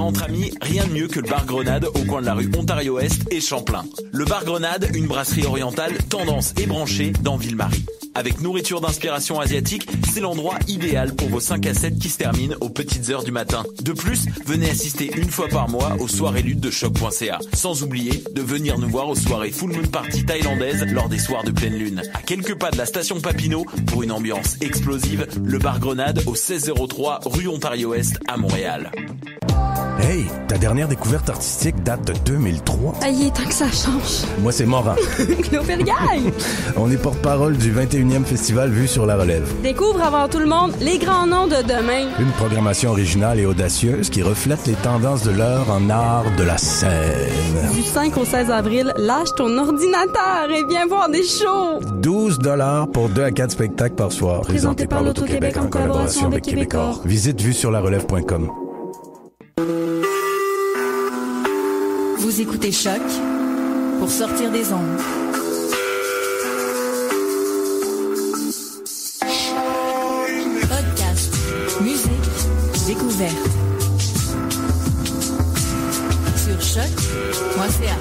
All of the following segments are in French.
entre amis, rien de mieux que le bar Grenade au coin de la rue Ontario-Est et Champlain. Le bar Grenade, une brasserie orientale tendance et branchée dans Ville-Marie. Avec nourriture d'inspiration asiatique, c'est l'endroit idéal pour vos 5 à 7 qui se terminent aux petites heures du matin. De plus, venez assister une fois par mois aux soirées luttes de choc.ca. Sans oublier de venir nous voir aux soirées Full Moon Party thaïlandaises lors des soirs de pleine lune. À quelques pas de la station Papineau, pour une ambiance explosive, le bar Grenade au 1603 rue Ontario-Est à Montréal. Hey, ta dernière découverte artistique date de 2003. Aïe, tant que ça change. Moi, c'est Morin. Clovergaille! On est porte-parole du 21e Festival Vue sur la Relève. Découvre avant tout le monde les grands noms de demain. Une programmation originale et audacieuse qui reflète les tendances de l'heure en art de la scène. Du 5 au 16 avril, lâche ton ordinateur et viens voir des shows. 12$ pour 2 à 4 spectacles par soir. Présenté par l'Auto-Québec en collaboration avec Québecor. Visite vuesurlarelève.com. Vous écoutez Choc pour sortir des ondes. Podcast, musique, découverte. Sur choc.ca.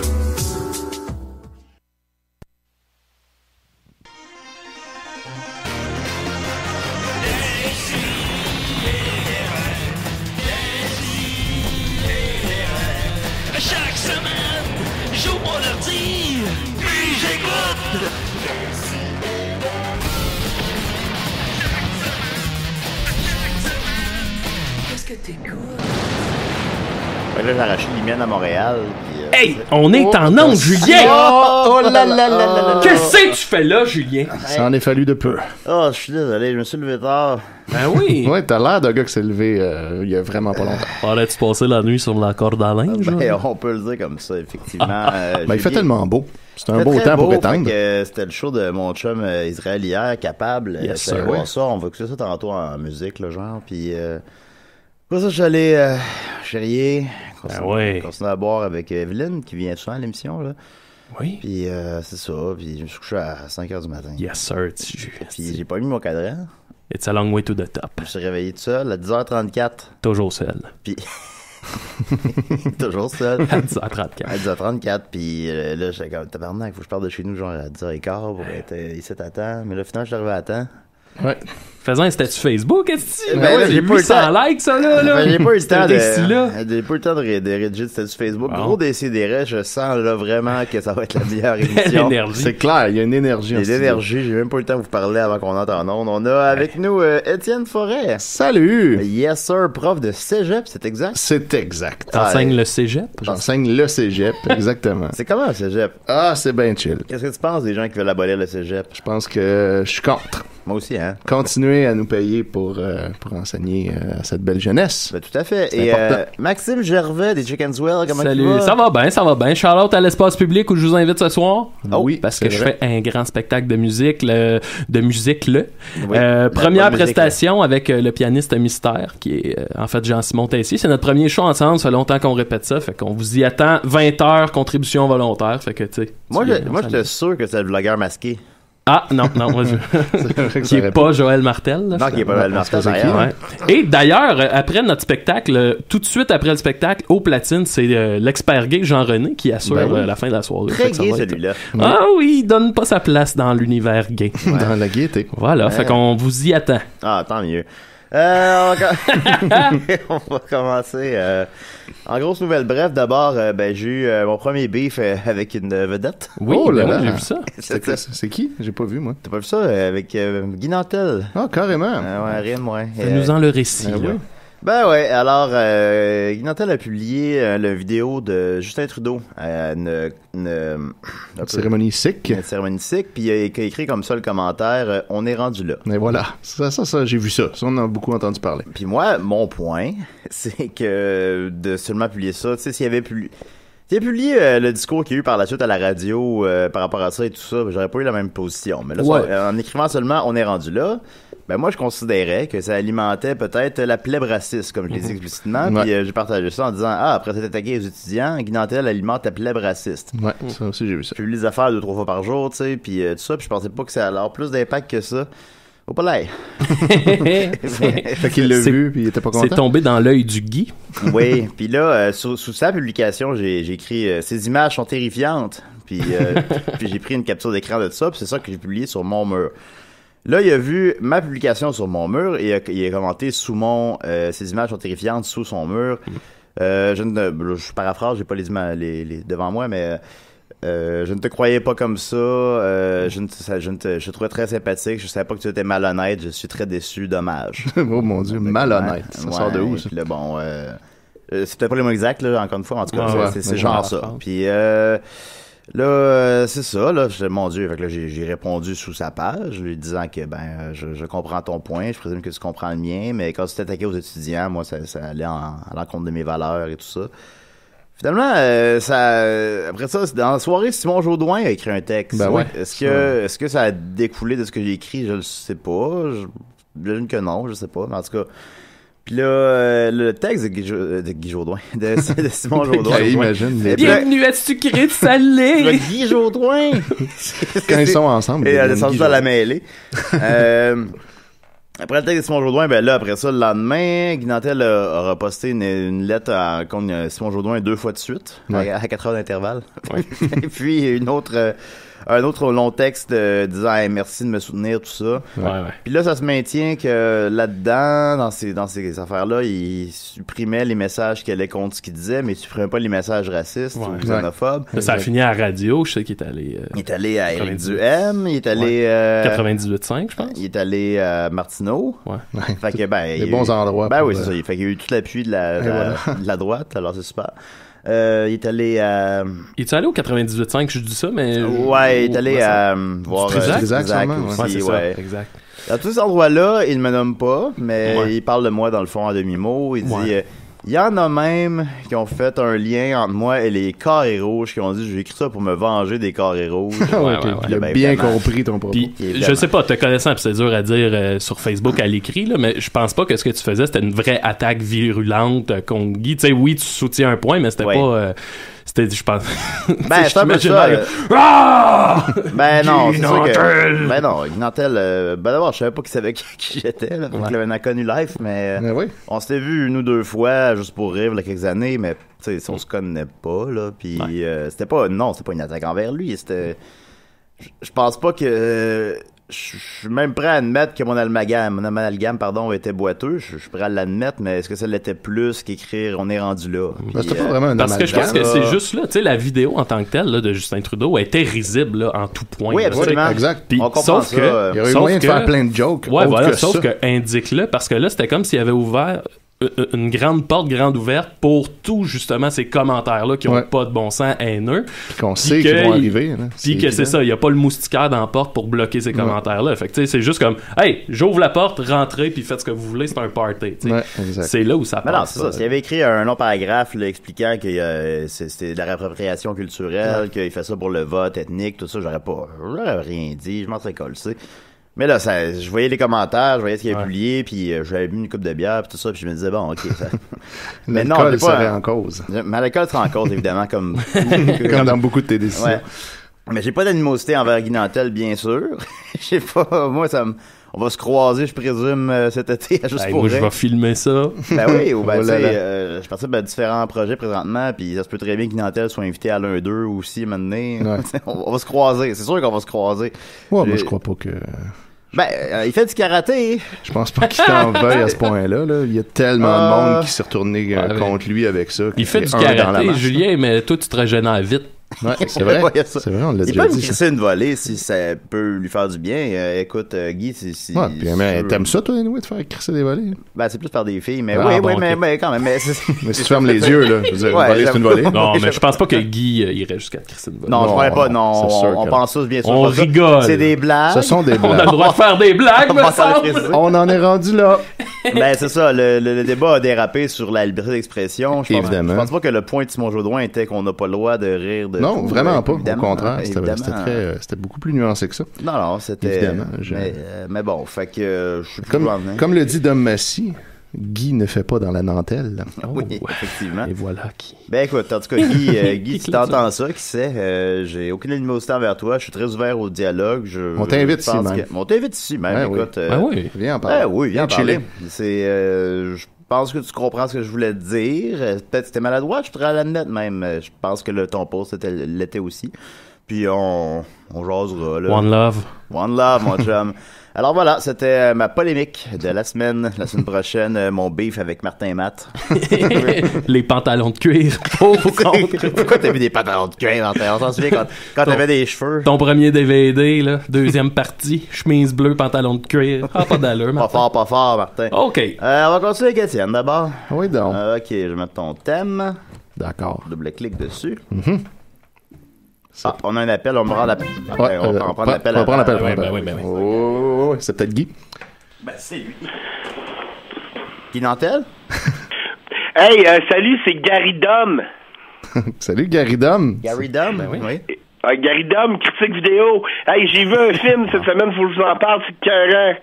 Chaque semaine, j'ouvre mon ordi, puis j'écoute. Qu'est-ce que t'écoutes? Là, j'ai arraché les miennes à Montréal. Puis, hey, on est en onde, Julien! Oh là là là là! Qu'est-ce que tu fais là, Julien? Ça en est fallu de peu. Oh, je suis désolé, je me suis levé tard. Ben oui! Ouais, t'as l'air d'un gars qui s'est levé il y a vraiment pas longtemps. Aurais-tu passé la nuit sur la corde à linge? Ben, on peut le dire comme ça, effectivement. Ben, il fait tellement beau. C'est un fait beau très temps beau, pour éteindre. C'était le show de mon chum Israël hier, Capable. Yes, J'allais sir. voir ça, on va écouter ça tantôt en musique, là, genre. Puis, pour ça, je suis allé chérier, continuer à boire avec Evelyne, qui vient souvent à l'émission, là. Oui. Puis, c'est ça. Puis, je me suis couché à 5h du matin. Yes, sir. Puis, j'ai pas mis mon cadran. It's a long way to the top. Je me suis réveillé tout seul à 10h34. Toujours seul. Puis, toujours seul. À 10h34. À 10h34. Puis là, j'étais comme tabarnak, faut que je parte de chez nous genre à 10h15 pour être ici à temps. Mais là, finalement, je suis arrivé à temps. Ouais. Faisant un statut Facebook, est-ce que ben là, j'ai pas eu le temps. 800 likes, ça, là? Ben, j'ai pas eu le temps J'ai pas eu le temps de rédiger le statut Facebook. Gros décidéré, je sens là vraiment que ça va être la meilleure émission. C'est clair, il y a une énergie. Il y a une énergie, j'ai même pas eu le temps de vous parler avant qu'on entre en ondes. On a avec nous Étienne Forêt. Salut! Yes sir, prof de cégep, c'est exact? C'est exact. T'enseignes le cégep? J'enseigne le cégep, exactement. C'est comment le cégep? Ah, c'est bien chill. Qu'est-ce que tu penses des gens qui veulent abolir le cégep? Je pense que je suis contre. Moi aussi, hein? Continuer à nous payer pour enseigner à cette belle jeunesse. Ben, tout à fait. C'est Et important. Maxime Gervais des Chickenswell, comment Salut, tu vas? ça va bien, ça va bien. Shout-out à l'espace public où je vous invite ce soir. Oui, parce que c'est je vrai. fais un grand spectacle de musique, Oui, première bonne prestation avec le pianiste Mystère, qui est en fait Jean-Simon Tessier. C'est notre premier show ensemble, ça fait longtemps qu'on répète ça, fait qu'on vous y attend. 20 heures, contribution volontaire, fait que tu sais. Moi, j'étais sûr que c'est le vlogueur masqué. Ah, non, moi, qui est pas Joël Martel. Là, Non, qui est pas Joël Martel, d'ailleurs. Ouais. Et d'ailleurs, après notre spectacle, tout de suite après le spectacle, au platine, c'est l'expert gay Jean-René qui assure la fin de la soirée. Très gay, celui-là. Ah oui, il donne pas sa place dans l'univers gay. Dans la gaieté. Voilà, fait qu'on vous y attend. Ah, tant mieux. On va commencer. En grosse nouvelle, bref, d'abord, j'ai eu mon premier beef avec une vedette. Oui, oh là là, j'ai vu ça. C'est qui? J'ai pas vu, moi. T'as pas vu ça? Avec Guy Nantel. Ah, carrément. Ouais, rime, ouais. Fais-nous-en le récit, là. oui. Ben ouais, alors, Guy Nantel a publié la vidéo de Justin Trudeau à une cérémonie sikh. Une cérémonie sikh, puis il a écrit comme ça le commentaire « On est rendu là ». Et voilà, ça j'ai vu ça. Ça, on en a beaucoup entendu parler. Puis moi, mon point, c'est que de seulement publier ça, tu sais, s'il y avait publié le discours qu'il y a eu par la suite à la radio par rapport à ça et tout ça, j'aurais pas eu la même position. Mais là, en écrivant seulement « On est rendu là », ben moi, je considérais que ça alimentait peut-être la plèbe raciste, comme je l'ai dit explicitement. Puis j'ai partagé ça en disant « Ah, après s'être attaqué aux étudiants, Guy Nantel alimente la plèbe raciste. » Ouais, ça aussi, j'ai vu ça. Je publie les affaires 2-3 fois par jour, tu sais, puis tout ça. Puis je pensais pas que ça allait avoir plus d'impact que ça. Au palais. Fait qu'il l'a vu, puis il était pas content. C'est tombé dans l'œil du Guy. Oui, puis là, sous sa publication, j'ai écrit ces images sont terrifiantes. Puis j'ai pris une capture d'écran de ça, puis c'est ça que j'ai publié sur mon mur. Là, il a vu ma publication sur mon mur et il a commenté sous ces images sont terrifiantes sous son mur. Je paraphrase, j'ai pas les images devant moi, mais je ne te croyais pas comme ça. Je te trouvais très sympathique. Je savais pas que tu étais malhonnête. Je suis très déçu. Dommage. Oh mon Dieu, malhonnête. Ça sort de où, ça? Puis là, bon, c'est peut-être pas les mots exacts, là, encore une fois. En tout cas, c'est genre ça. Puis là, c'est ça. Là, mon Dieu. Fait que là, j'ai répondu sous sa page, lui disant que je comprends ton point. Je présume que tu comprends le mien. Mais quand tu t'attaquais aux étudiants, moi, ça allait à l'encontre de mes valeurs et tout ça. Finalement, après ça, dans la soirée, Simon Jaudoin a écrit un texte. Ben ouais. Est-ce que ça a découlé de ce que j'ai écrit? Je le sais pas. J'imagine que non, je sais pas. Mais en tout cas. Puis là, le texte de Guy Jaudoin, de Simon Jaudoin. Imagine. Bienvenue à Sucré de Salé! Guy Jaudoin! Quand ils sont ensemble. Et elle est sortie à la mêlée. Après le texte de Simon Jaudoin, ben là, après ça, le lendemain, Guy Nantel a reposté une lettre contre Simon Jaudoin 2 fois de suite, à 4 heures d'intervalle. Ouais. Et puis un autre long texte disant hey, merci de me soutenir, tout ça. Ouais. Puis là, ça se maintient que là-dedans, dans ces affaires-là, il supprimait les messages qui allaient contre ce qu'il disait, mais il supprimait pas les messages racistes ou xénophobes. Ça a fini à la radio, je sais qu'il est allé... il est allé à Éric Duhem, il est allé... 98.5, je pense. Il est allé à Martineau. Ouais. Fait que, les bons endroits. Ben oui, c'est ça. Fait qu'il y a eu tout l'appui de la droite, alors c'est super. Il est allé à... Il est allé au 98.5, je dis ça, mais... Ouais, il est allé à voir... Trisac aussi. Ouais, c'est ça, exact. À tous ces endroits-là, il ne me nomme pas, mais il parle de moi dans le fond à demi-mot. Il dit... Il y en a même qui ont fait un lien entre moi et les carrés rouges, qui ont dit j'ai écrit ça pour me venger des carrés rouges. Il a bien compris ton propos. Puis, je sais pas, te connaissant, puis c'est dur à dire sur Facebook à l'écrit, là, mais je pense pas que ce que tu faisais c'était une vraie attaque virulente contre Guy. Tu sais, oui, tu soutiens un point, mais c'était pas. C'était, je pense. Ben, c'est un peu ça. Ben non, c'est sûr que. Ben non, Guy Nantel, ben d'abord, je savais pas qu'il savait qui j'étais, là. Il avait un inconnu live, mais. On s'était vu une ou deux fois, juste pour rire, il y a quelques années, mais, tu sais, on se connaît pas, là. Puis, c'était pas une attaque envers lui. C'était. Je pense pas que. Je suis même prêt à admettre que mon amalgame, était boiteux. Je suis prêt à l'admettre, mais est-ce que ça l'était plus qu'écrire on est rendu là? Ben, c'était pas vraiment un parce que je pense que c'est juste là, tu sais, la vidéo en tant que telle là, de Justin Trudeau était risible là, en tout point. Oui, absolument. Exact. Puis, sauf ça, que il y aurait eu moyen de faire plein de jokes. Ouais, voilà, sauf que indique-le, parce que là, c'était comme s'il avait ouvert une grande porte grande ouverte pour tout justement ces commentaires là qui ont pas de bon sens haineux puis qu'on sait qu'ils vont arriver puis que c'est ça, il y a pas le moustiquaire dans la porte pour bloquer ces commentaires là. Fait que tu sais, c'est juste comme hey, j'ouvre la porte, rentrez puis faites ce que vous voulez, c'est un party, c'est là où ça passe. Mais non, c'est ça. S'il avait écrit un long paragraphe là, expliquant que c'était de la réappropriation culturelle, qu'il fait ça pour le vote ethnique, tout ça, j'aurais rien dit, je m'en serais collé. Mais là, je voyais les commentaires, je voyais ce qu'il avait publié, puis j'avais bu une coupe de bière, puis tout ça, puis je me disais, bon, ok. Mais l'alcool serait en cause. Mais l'alcool serait en cause, évidemment, comme dans beaucoup de tes décisions. Ouais. Mais j'ai pas d'animosité envers Guy Nantel, bien sûr. J'ai pas, moi, on va se croiser, je présume, cet été, juste pour moi, je vais filmer ça. Ben oui, ou ben, tu sais, je participe à différents projets présentement, puis ça se peut très bien que Guy Nantel soit invité à l'un d'eux aussi, maintenant. On va se croiser, c'est sûr qu'on va se croiser. Ouais, moi, je crois pas que... Ben, il fait du karaté. Je pense pas qu'il t'en veuille à ce point-là. Là. Il y a tellement de monde qui s'est retourné contre lui avec ça. Il fait du karaté, Julien, mais toi, tu te régénères vite. Ouais, c'est vrai. C'est vrai, on l'a déjà dit. Il peut me crisser une volée si ça peut lui faire du bien. Écoute, Guy, si ouais, puis, mais t'aimes ça, toi, anyway, de faire crisser des volées? Ben, c'est plus par des filles, mais oui, mais quand même. Mais si tu fermes les yeux, là, je veux dire, une volée, c'est une volée. Non, mais je pense pas que Guy irait jusqu'à crisser une volée. Non, je crois pas, non. On pense tous, bien sûr. On rigole. C'est des blagues. Ce sont des blagues. On a le droit de faire des blagues, me semble. On en est rendu là. Ben, c'est ça, le débat a dérapé sur la liberté d'expression. Évidemment. Je pense pas que le point de Simon Jaudoin était qu'on n'a pas le droit de rire de... Non, vraiment pas. Au contraire, c'était beaucoup plus nuancé que ça. Non, c'était... Évidemment. Mais bon, fait que... Comme le dit Dom Massy, Guy ne fait pas dans la dentelle. Oui, effectivement. Et voilà qui. Ben écoute, en tout cas, Guy, si t'entends ça, qui sait, j'ai aucune animosité envers toi, je suis très ouvert au dialogue. On t'invite ici même. On t'invite ici même, écoute. Oui. Viens en parler. Oui, viens en parler. Je pense que tu comprends ce que je voulais te dire. Peut-être que c'était maladroit, je voudrais l'admettre même. Je pense que ton post l'était aussi. Puis on jasera, là. One love. One love, mon chum. Alors voilà, c'était ma polémique de la semaine. La semaine prochaine, mon beef avec Martin Matt. Les pantalons de cuir. Pour ou contre. Pourquoi t'as vu des pantalons de cuir, Martin? On s'en souvient quand t'avais des cheveux. Ton premier DVD, là. Deuxième partie. Chemise bleue, pantalon de cuir. Ah, pas d'allure, Martin. Pas fort, Martin. OK. On va continuer avec Étienne d'abord. Oui, donc. OK, je vais mettre ton thème. D'accord. Double-clic dessus. Mm-hmm. On a un appel, on va prendre l'appel. Ouais, on va prendre l'appel. On va prendre l'appel. Oui. Oh, c'est peut-être Guy. Ben, c'est lui. Guy Nantel? Hey, salut, c'est Gary Dom. Salut, Gary Dom. Gary Dom? Ben oui. Gary Dom, critique vidéo. Hey, j'ai vu un film cette semaine, faut que je vous en parle, c'est écœurant.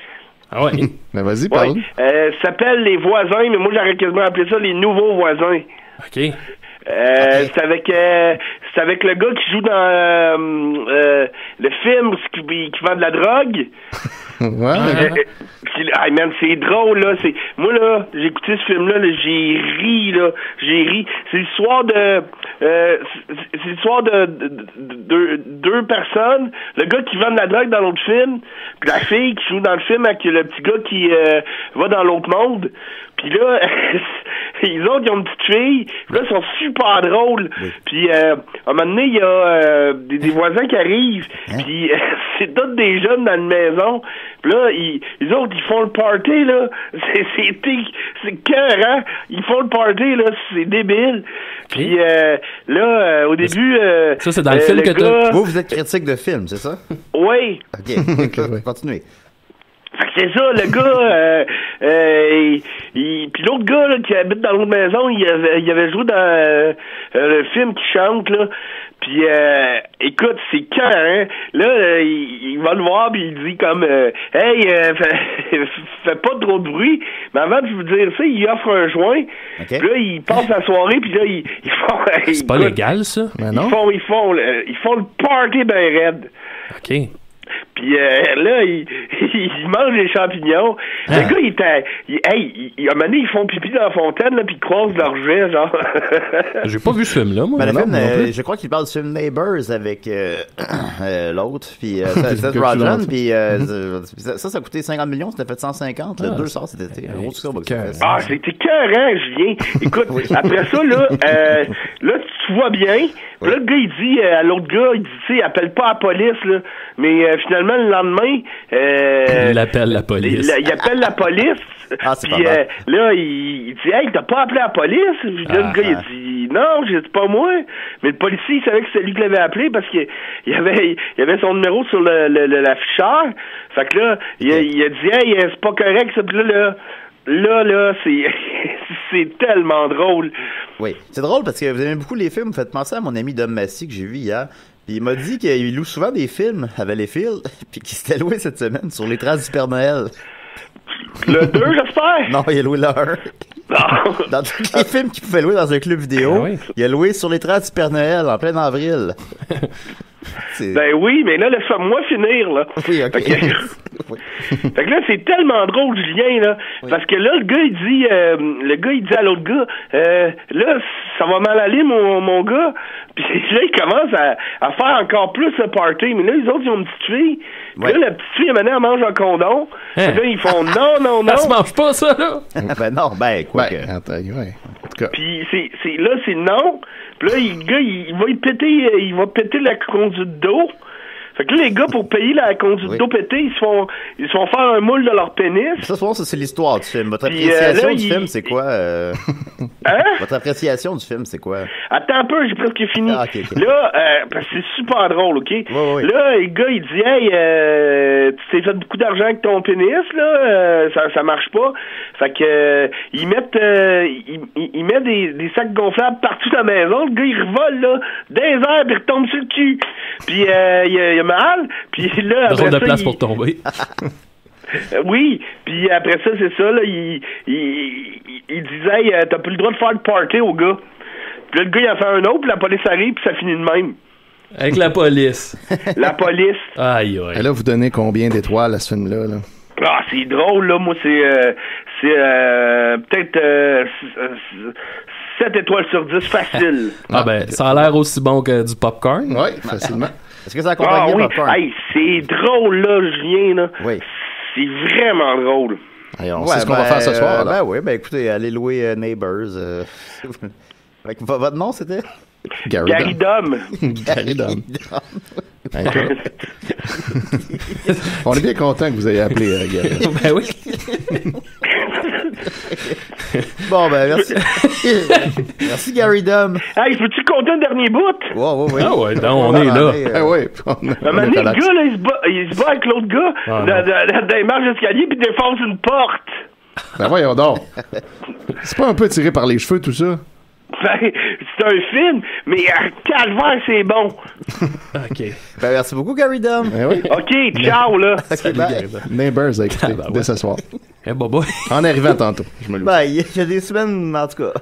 Ah ouais? Ben vas-y, parle. Ça s'appelle Les Voisins, mais moi j'aurais quasiment appelé ça Les Nouveaux Voisins. OK. C'est avec le gars qui joue dans le film qui vend de la drogue. Ouais. Hey man, c'est drôle là. Moi là, j'ai écouté ce film là, j'ai ri. C'est l'histoire de deux personnes. Le gars qui vend de la drogue dans l'autre film, puis la fille qui joue dans le film avec le petit gars qui va dans l'autre monde. Puis là, les autres, ils ont une petite fille. Puis là, ils sont super drôles. Oui. Puis, à un moment donné, il y a des voisins qui arrivent. Puis, c'est tous des jeunes dans une maison. Puis là, les autres, ils font le party, là. C'est cœur, hein? Ils font le party, là. C'est débile. Puis, là, au début... ça, c'est dans le film que t'as... Vous êtes critique de film, c'est ça? Oui. OK, continuez. Fait que c'est ça, le gars, puis l'autre gars là, qui habite dans l'autre maison, il avait joué dans le film qui chante, là. Puis écoute, c'est quand, hein? Là, il va le voir puis il dit comme hey, fais pas trop de bruit. Mais avant de vous dire ça, il offre un joint. Okay. Puis là, il passe la soirée puis là, ils font. C'est pas légal, ça? Ben non. Ils font le party ben raide. OK. Puis là, il mange les champignons. Le gars, à un moment donné, ils font pipi dans la fontaine, là, puis ils croisent leur jet, genre. J'ai pas vu ce film-là, moi. Ben, le film, je crois qu'il parle du film Neighbors avec l'autre, puis Seth Rogen, puis ça a coûté 50 millions, c'était fait 150, le 2 sorts, c'était un gros succès. C'était cœurant, Julien. Écoute, après ça, là, tu vois bien, là, le gars, il dit à l'autre gars, il dit, tu sais, appelle pas la police, là, mais finalement, le lendemain... il appelle la police. Il appelle la police. Puis là, il dit, hey, t'as pas appelé la police? Puis là, le gars, il dit, non, j'ai dit pas moi. Mais le policier, il savait que c'était lui qui l'avait appelé parce qu'il y avait son numéro sur l'afficheur. Fait que là, il a dit, hey, c'est pas correct, ça. Puis là, c'est tellement drôle. Oui, c'est drôle parce que vous aimez beaucoup les films. Vous faites penser à mon ami Dom Massy que j'ai vu hier. Puis il m'a dit qu'il loue souvent des films à Valleyfield, puis qu'il s'était loué cette semaine sur Les Traces du Père Noël. Le 2, j'espère? Non, il a loué le 1. Dans tous les films qu'il pouvait louer dans un club vidéo, il a loué sur Les Traces du Père Noël en plein avril. Ben oui, mais là, laisse-moi finir, là. Oui, OK. Fait que là, c'est tellement drôle, Julien, là. Oui. Parce que là, le gars, il dit à l'autre gars, là, ça va mal aller, mon gars. Puis là, il commence à faire encore plus le party. Mais là, les autres, ils ont une petite fille. Puis là, la petite fille, maintenant, elle mange un condom. Puis là, ils font non. Ça se mange pas, ça, là. Ben non, quoi que... En tout cas. Puis c'est non. Puis là, le gars, il va péter la conduite d'eau. Fait que là, les gars, pour payer la conduite d'eau pétée, ils se font faire un moule de leur pénis. Ça, c'est l'histoire du film. Votre appréciation du film, c'est quoi? Hein? Votre appréciation du film, c'est quoi? Attends un peu, j'ai presque fini. Ah, okay. Là, parce que c'est super drôle, OK? Oui. Là, le gars, il dit, hey, tu t'es fait beaucoup d'argent avec ton pénis, là, ça marche pas. Fait que, il met des sacs gonflables partout dans la maison. Le gars, il revole, là, des airs, puis il retombe sur le cul. Puis, il a mal, puis là... Besoin de place pour tomber. Oui, puis après ça, c'est ça, là, il disait, hey, t'as plus le droit de faire de party au gars. Puis là, le gars, il a fait un autre, puis la police arrive, puis ça finit de même. Avec la police. La police. Aïe, aïe. Et là, vous donnez combien d'étoiles à ce film-là, là? Ah, c'est drôle, là. Moi, c'est peut-être 7 étoiles sur 10, facile. Ah ben, ça a l'air aussi bon que du popcorn. Oui, facilement. Est-ce que ça accompagne le popcorn? Hey, c'est drôle, là, Julien, là. Oui. C'est vraiment drôle. Allez, on sait ce qu'on va faire ce soir, là. Ben oui, ben écoutez, allez louer Neighbors. Votre nom, c'était? Gary Dom. Gary Dom. On est bien content que vous ayez appelé Gary. Ben oui. Bon, ben merci. Merci, Gary Dom. Hey, peux-tu compter un dernier bout? Wow, oui. Ah ouais, donc on est là. Ah ouais. Un moment donné, le gars, là, il se bat avec l'autre gars dans les marches d'escalier puis défonce une porte. Ben voyons donc. C'est pas un peu tiré par les cheveux, tout ça? Ben, c'est un film, mais calvaire, c'est bon. OK. Ben, merci beaucoup, Gary Dom. Ben oui. OK, ciao, là. Okay, bye. Neighbors à écouter dès ce soir. Eh, bye bye. En arrivant tantôt. Je me le Ben, il y a des semaines, en tout cas.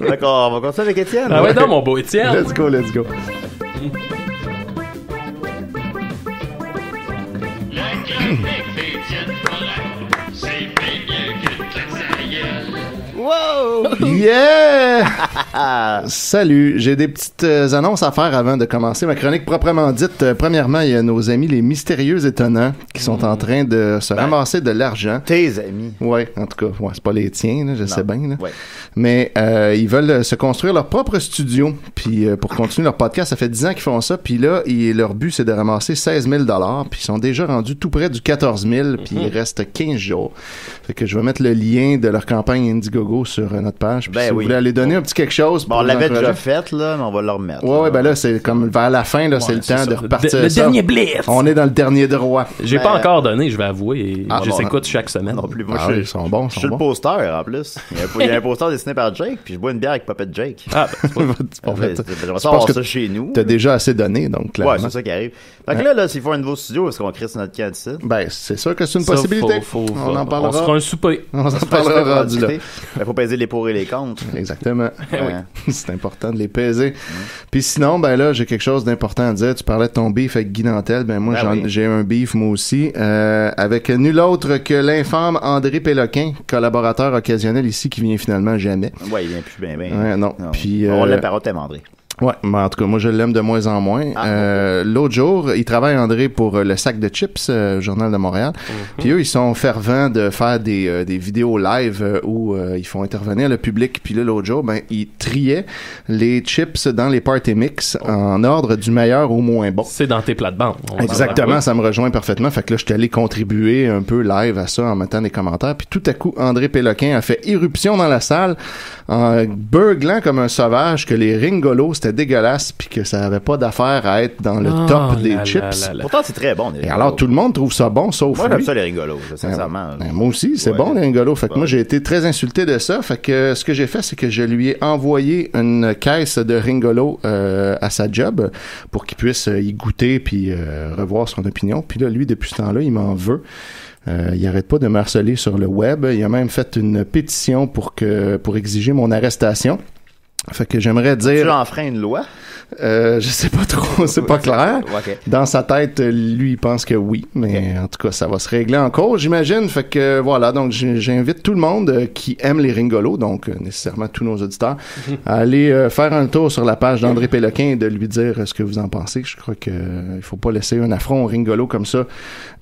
D'accord, on va continuer avec Étienne. Ah ouais, non, mon beau Étienne. Let's go, let's go. Wow! Yeah! Salut, j'ai des petites annonces à faire avant de commencer ma chronique proprement dite. Premièrement, il y a nos amis les mystérieux étonnants qui sont en train de se ramasser de l'argent. Tes amis. Ouais, en tout cas, ouais, c'est pas les tiens, là, je sais bien. Là. Ouais. Mais ils veulent se construire leur propre studio. Puis pour continuer leur podcast, ça fait 10 ans qu'ils font ça. Puis là, leur but, c'est de ramasser 16 000 $. Puis ils sont déjà rendus tout près du 14 000. Puis il reste 15 jours. Fait que je vais mettre le lien de leur campagne Indiegogo sur notre page. Puis si vous voulez aller donner un petit quelque chose. Bon, on l'avait déjà fait, là, mais on va le remettre. Ouais, ben là, c'est comme vers la fin, là, c'est le temps de repartir. Le dernier blitz! On est dans le dernier droit. J'ai pas encore donné, je vais avouer. Je les écoute chaque semaine. Non plus. Moi, ils sont bons. Je suis le poster, en plus. Il y a un poster dessiné par Jake, puis je bois une bière avec Puppet Jake. Ah, ben, c'est pas fait. J'aimerais savoir ça chez nous. T'as déjà assez donné, donc, clairement. Ouais, c'est ça qui arrive. Fait que là, s'il faut un nouveau studio, est-ce qu'on crée sur notre camp ici? Ben, c'est sûr que c'est une possibilité. On en parlera. On se fera un souper. On en parlera rendu là. Il faut peser les pour et les contre. Exactement. C'est important de les peser. Puis sinon, ben là, j'ai quelque chose d'important à dire. Tu parlais de ton beef avec Guy Nantel. Ben moi, j'ai un beef, moi aussi, avec nul autre que l'infâme André Péloquin, collaborateur occasionnel ici, qui vient finalement jamais. Ouais, il vient plus bien. Ouais, non. Puis, on l'aime par André. Ouais, mais en tout cas, moi, je l'aime de moins en moins. L'autre jour, il travaille, André, pour le Sac de Chips, Journal de Montréal. Puis eux, ils sont fervents de faire des vidéos live où ils font intervenir le public. Puis là, l'autre jour, ben, ils triaient les chips dans les party mix en ordre du meilleur au moins bon. C'est dans tes plates-bandes. Exactement, ça me rejoint parfaitement. Fait que là, je suis allé contribuer un peu live à ça en mettant des commentaires. Puis tout à coup, André Péloquin a fait irruption dans la salle en beuglant comme un sauvage que les ringolos, c'était dégueulasse puis que ça avait pas d'affaire à être dans le top des chips. Pourtant, c'est très bon. Et alors, tout le monde trouve ça bon, sauf moi, lui. j'aime ça, les ringolos, sincèrement. Moi aussi, c'est bon, les ringolos. Fait que moi, j'ai été très insulté de ça. Fait que ce que j'ai fait, c'est que je lui ai envoyé une caisse de ringolos à sa job pour qu'il puisse y goûter puis revoir son opinion. Puis là, lui, depuis ce temps-là, il m'en veut. Il arrête pas de me harceler sur le web. Il a même fait une pétition pour exiger mon arrestation. Fait que j'aimerais dire... Tu enfreins une loi? Je sais pas trop, c'est pas clair. Okay. Dans sa tête, lui, il pense que oui, mais en tout cas, ça va se régler en cause, j'imagine. Fait que voilà, donc j'invite tout le monde qui aime les ringolos, donc nécessairement tous nos auditeurs, à aller faire un tour sur la page d'André Péloquin et de lui dire ce que vous en pensez. Je crois que il faut pas laisser un affront aux ringolos comme ça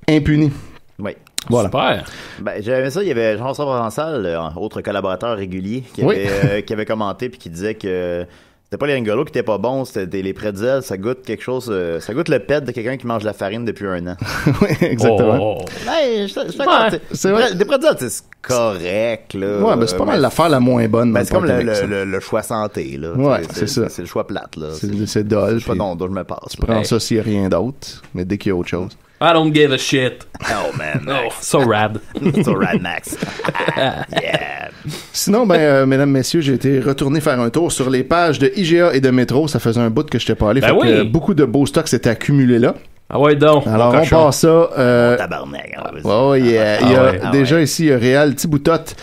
impuni. Oui. Voilà. Super. Ben, j'avais ça, il y avait Jean-François Provençal, autre collaborateur régulier, qui avait commenté puis qui disait que c'était pas les ringolos qui étaient pas bons, c'était les pretzels, ça goûte quelque chose, ça goûte le pet de quelqu'un qui mange de la farine depuis 1 an. Oui, exactement. Ouais, c'est vrai. Des pretzels, c'est correct, là. Ouais, ben c'est pas mal l'affaire la moins bonne. Ben, c'est comme le choix santé, là. Ouais, c'est ça. C'est le choix plate, là. C'est dole. C'est le choix dont je me passe. Tu prends ça s'il y a rien d'autre, mais dès qu'il y a autre chose. I don't give a shit. Oh, man. Oh, so rad. So rad, Max. Yeah. Sinon, mesdames, messieurs, j'ai été retourné faire un tour sur les pages de IGA et de Métro. Ça faisait un bout que je n'étais pas allé. Beaucoup de beaux stocks s'étaient accumulés là. Ah ouais, donc. Alors, on passe ça. Tabarnak. Il y a déjà ici, il y a Réal Thiboutotte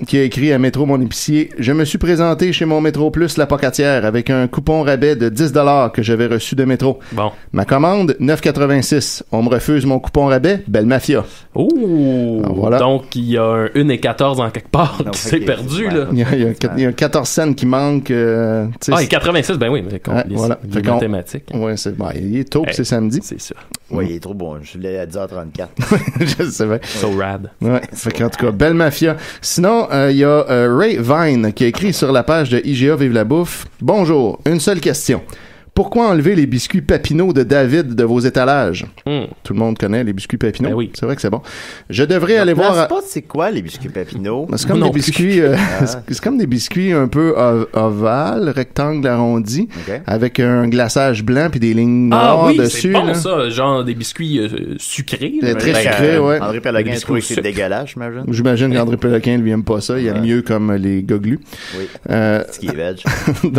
qui a écrit à Métro Mon Épicier. Je me suis présenté chez mon Métro Plus La Pocatière avec un coupon rabais de 10$ que j'avais reçu de Métro. Bon. Ma commande, 9,86. On me refuse mon coupon rabais, Belle Mafia. Ouh! Alors, voilà. Donc, il y a un 1,14 en quelque part qui s'est perdu, là. Il y a 14 cents qui manquent. Et 86, ben oui, mais voilà. Les mathématiques. Ouais, il est tôt, c'est samedi. C'est ça. Oui, il est trop bon. Je l'ai à 10h34. Je sais bien. So rad. Ouais, fait qu'en tout cas, Belle Mafia. Sinon, il y a Ray Vine qui a écrit sur la page de IGA Vive la Bouffe. Bonjour, une seule question. Pourquoi enlever les biscuits Papineau de David de vos étalages? Tout le monde connaît les biscuits Papineau. Ben oui. C'est vrai que c'est bon. Je devrais aller voir... Je sais pas c'est quoi les biscuits Papineau. C'est comme des biscuits... c'est comme des biscuits un peu ovales, rectangles arrondis, avec un glaçage blanc puis des lignes noires dessus. Ah oui, c'est bon ça, genre des biscuits sucrés. Très sucrés, ouais. André Péloquin trouve que c'est dégueulasse, j'imagine. J'imagine qu'André Péloquin, lui, aime pas ça. Il aime mieux comme les goglus. Oui, ce qui est veg.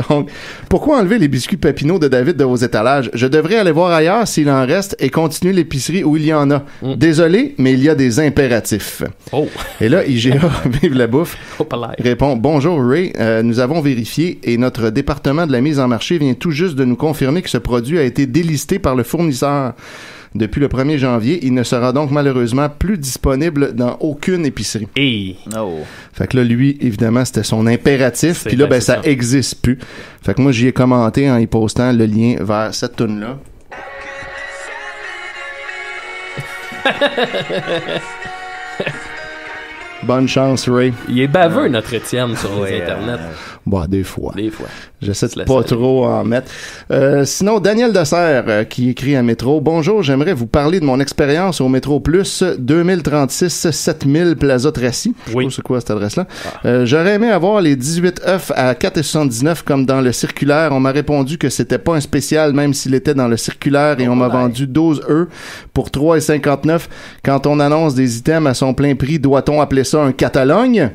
Donc, pourquoi enlever les biscuits Papineau de David de vos étalages? Je devrais aller voir ailleurs s'il en reste et continuer l'épicerie où il y en a. Désolé, mais il y a des impératifs. Oh. Et là, IGA Vive la Bouffe répond: Bonjour Ray, nous avons vérifié et notre département de la mise en marché vient tout juste de nous confirmer que ce produit a été délisté par le fournisseur. Depuis le 1er janvier, il ne sera donc malheureusement plus disponible dans aucune épicerie. Fait que là, lui, évidemment, c'était son impératif. Puis là, ça existe plus. Fait que moi, j'y ai commenté en y postant le lien vers cette toune-là. Bonne chance, Ray. Il est baveux, notre Étienne, sur les internets. Des fois. Des fois. J'essaie de pas trop en mettre. Sinon, Daniel Dessert qui écrit à Métro. Bonjour, j'aimerais vous parler de mon expérience au Métro Plus 2036 7000 Plaza Tracy. Je sais pas c'est quoi cette adresse-là. J'aurais aimé avoir les 18 œufs à 4,79 comme dans le circulaire. On m'a répondu que c'était pas un spécial même s'il était dans le circulaire et on m'a vendu 12 œufs pour 3,59. Quand on annonce des items à son plein prix, doit-on appeler ça un Catalogne?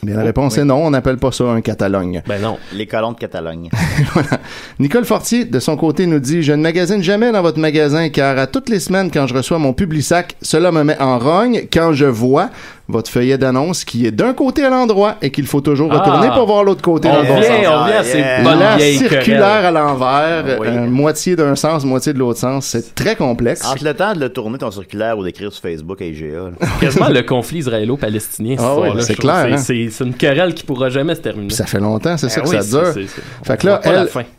Mais la réponse est non, on n'appelle pas ça un Catalogne. Ben non. Les colons de Catalogne. Voilà. Nicole Fortier, de son côté, nous dit: je ne magasine jamais dans votre magasin car à toutes les semaines, quand je reçois mon Publisac, cela me met en rogne quand je vois votre feuillet d'annonce qui est d'un côté à l'endroit et qu'il faut toujours retourner pour voir l'autre côté dans le bon sens. On vient, c'est la circulaire à l'envers, moitié d'un sens, moitié de l'autre sens. C'est très complexe. Entre le temps de le tourner ton circulaire ou d'écrire sur Facebook à IGA. Quasiment le conflit israélo-palestinien. C'est clair. Hein? C'est une querelle qui pourra jamais se terminer. Ça fait longtemps, c'est ça que ça dure. Fait que là,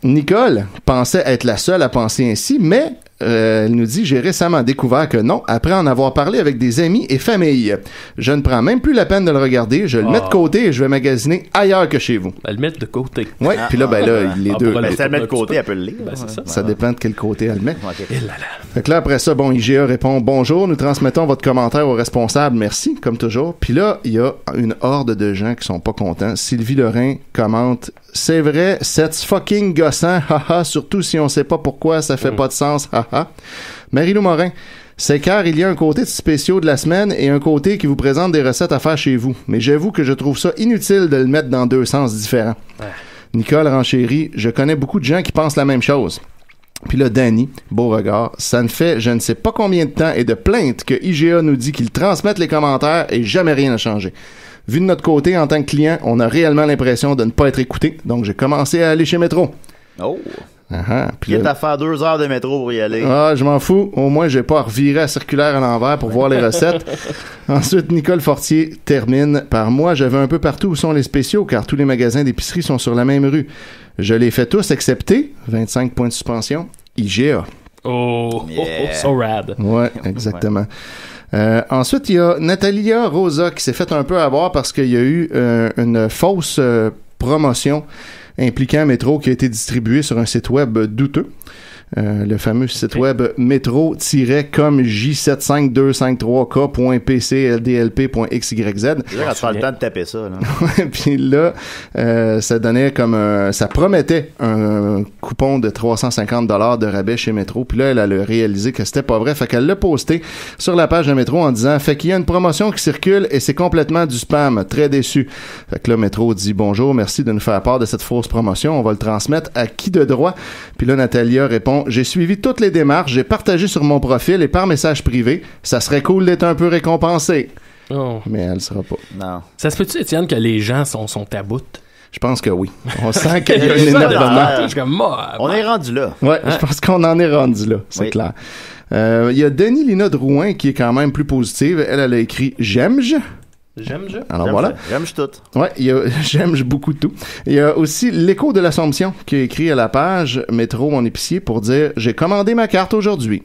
Nicole pensait être la seule à penser ainsi, mais elle nous dit: j'ai récemment découvert que non, après en avoir parlé avec des amis et famille. Je ne prends même plus la peine de le regarder, je le mets de côté et je vais magasiner ailleurs que chez vous. Le mettre de côté. Oui, puis là, les deux. Si elle le met de côté, elle peut le lire. Ça dépend de quel côté elle le met. Fait que là, après ça, IGA répond: bonjour, nous transmettons votre commentaire au responsable, merci, comme toujours. Puis là, il y a une horde de gens qui sont pas contents. Sylvie Lorrain commente: c'est vrai, c'est fucking gossant, haha, surtout si on sait pas pourquoi, ça fait pas de sens, haha. Marie-Lou Morin: c'est car il y a un côté spécial de la semaine et un côté qui vous présente des recettes à faire chez vous. Mais j'avoue que je trouve ça inutile de le mettre dans deux sens différents. Nicole renchérit: je connais beaucoup de gens qui pensent la même chose. Puis là, Danny, beau regard, ça ne fait je ne sais pas combien de temps et de plaintes que IGA nous dit qu'ils transmettent les commentaires et jamais rien n'a changé. Vu de notre côté, en tant que client, on a réellement l'impression de ne pas être écouté. Donc, j'ai commencé à aller chez Métro. Quitte à faire 2 heures de métro pour y aller. Je m'en fous. Au moins, j'ai pas à revirer la circulaire à l'envers pour voir les recettes. Ensuite, Nicole Fortier termine par: moi, j'avais un peu partout où sont les spéciaux, car tous les magasins d'épicerie sont sur la même rue. Je les fais tous, excepté 25 points de suspension, IGA. So rad. Ouais, exactement. Ensuite, il y a Natalia Rosa qui s'est fait un peu avoir parce qu'il y a eu une fausse promotion impliquant Métro qui a été distribuée sur un site web douteux. Le fameux site web métro-j75253k.pcldlp.xyz. Là, quand tu as le temps de taper ça. Puis là, ça donnait ça promettait un coupon de 350$ de rabais chez Métro. Puis là, elle a réalisé que c'était pas vrai. Fait qu'elle l'a posté sur la page de Métro en disant: fait qu'il y a une promotion qui circule et c'est complètement du spam. Très déçu. Fait que là, Métro dit: bonjour, merci de nous faire part de cette fausse promotion. On va le transmettre à qui de droit? Puis là, Natalia répond: répond « J'ai suivi toutes les démarches, j'ai partagé sur mon profil et par message privé. Ça serait cool d'être un peu récompensé. » Oh. Mais elle le sera pas. Non. Ça se peut-tu, Étienne, que les gens sont à bout? Je pense que oui. On sent qu'il y a un énervement. On est rendu là. Ouais, je pense qu'on en est rendu là, c'est clair. Il y a Denis Lina Drouin qui est quand même plus positive. Elle a écrit « J'aime-je ». J'aime-je. Alors voilà. J'aime-je tout. Ouais, j'aime beaucoup tout. Il y a aussi l'Écho de l'Assomption qui a écrit à la page Métro mon épicier pour dire « J'ai commandé ma carte aujourd'hui ».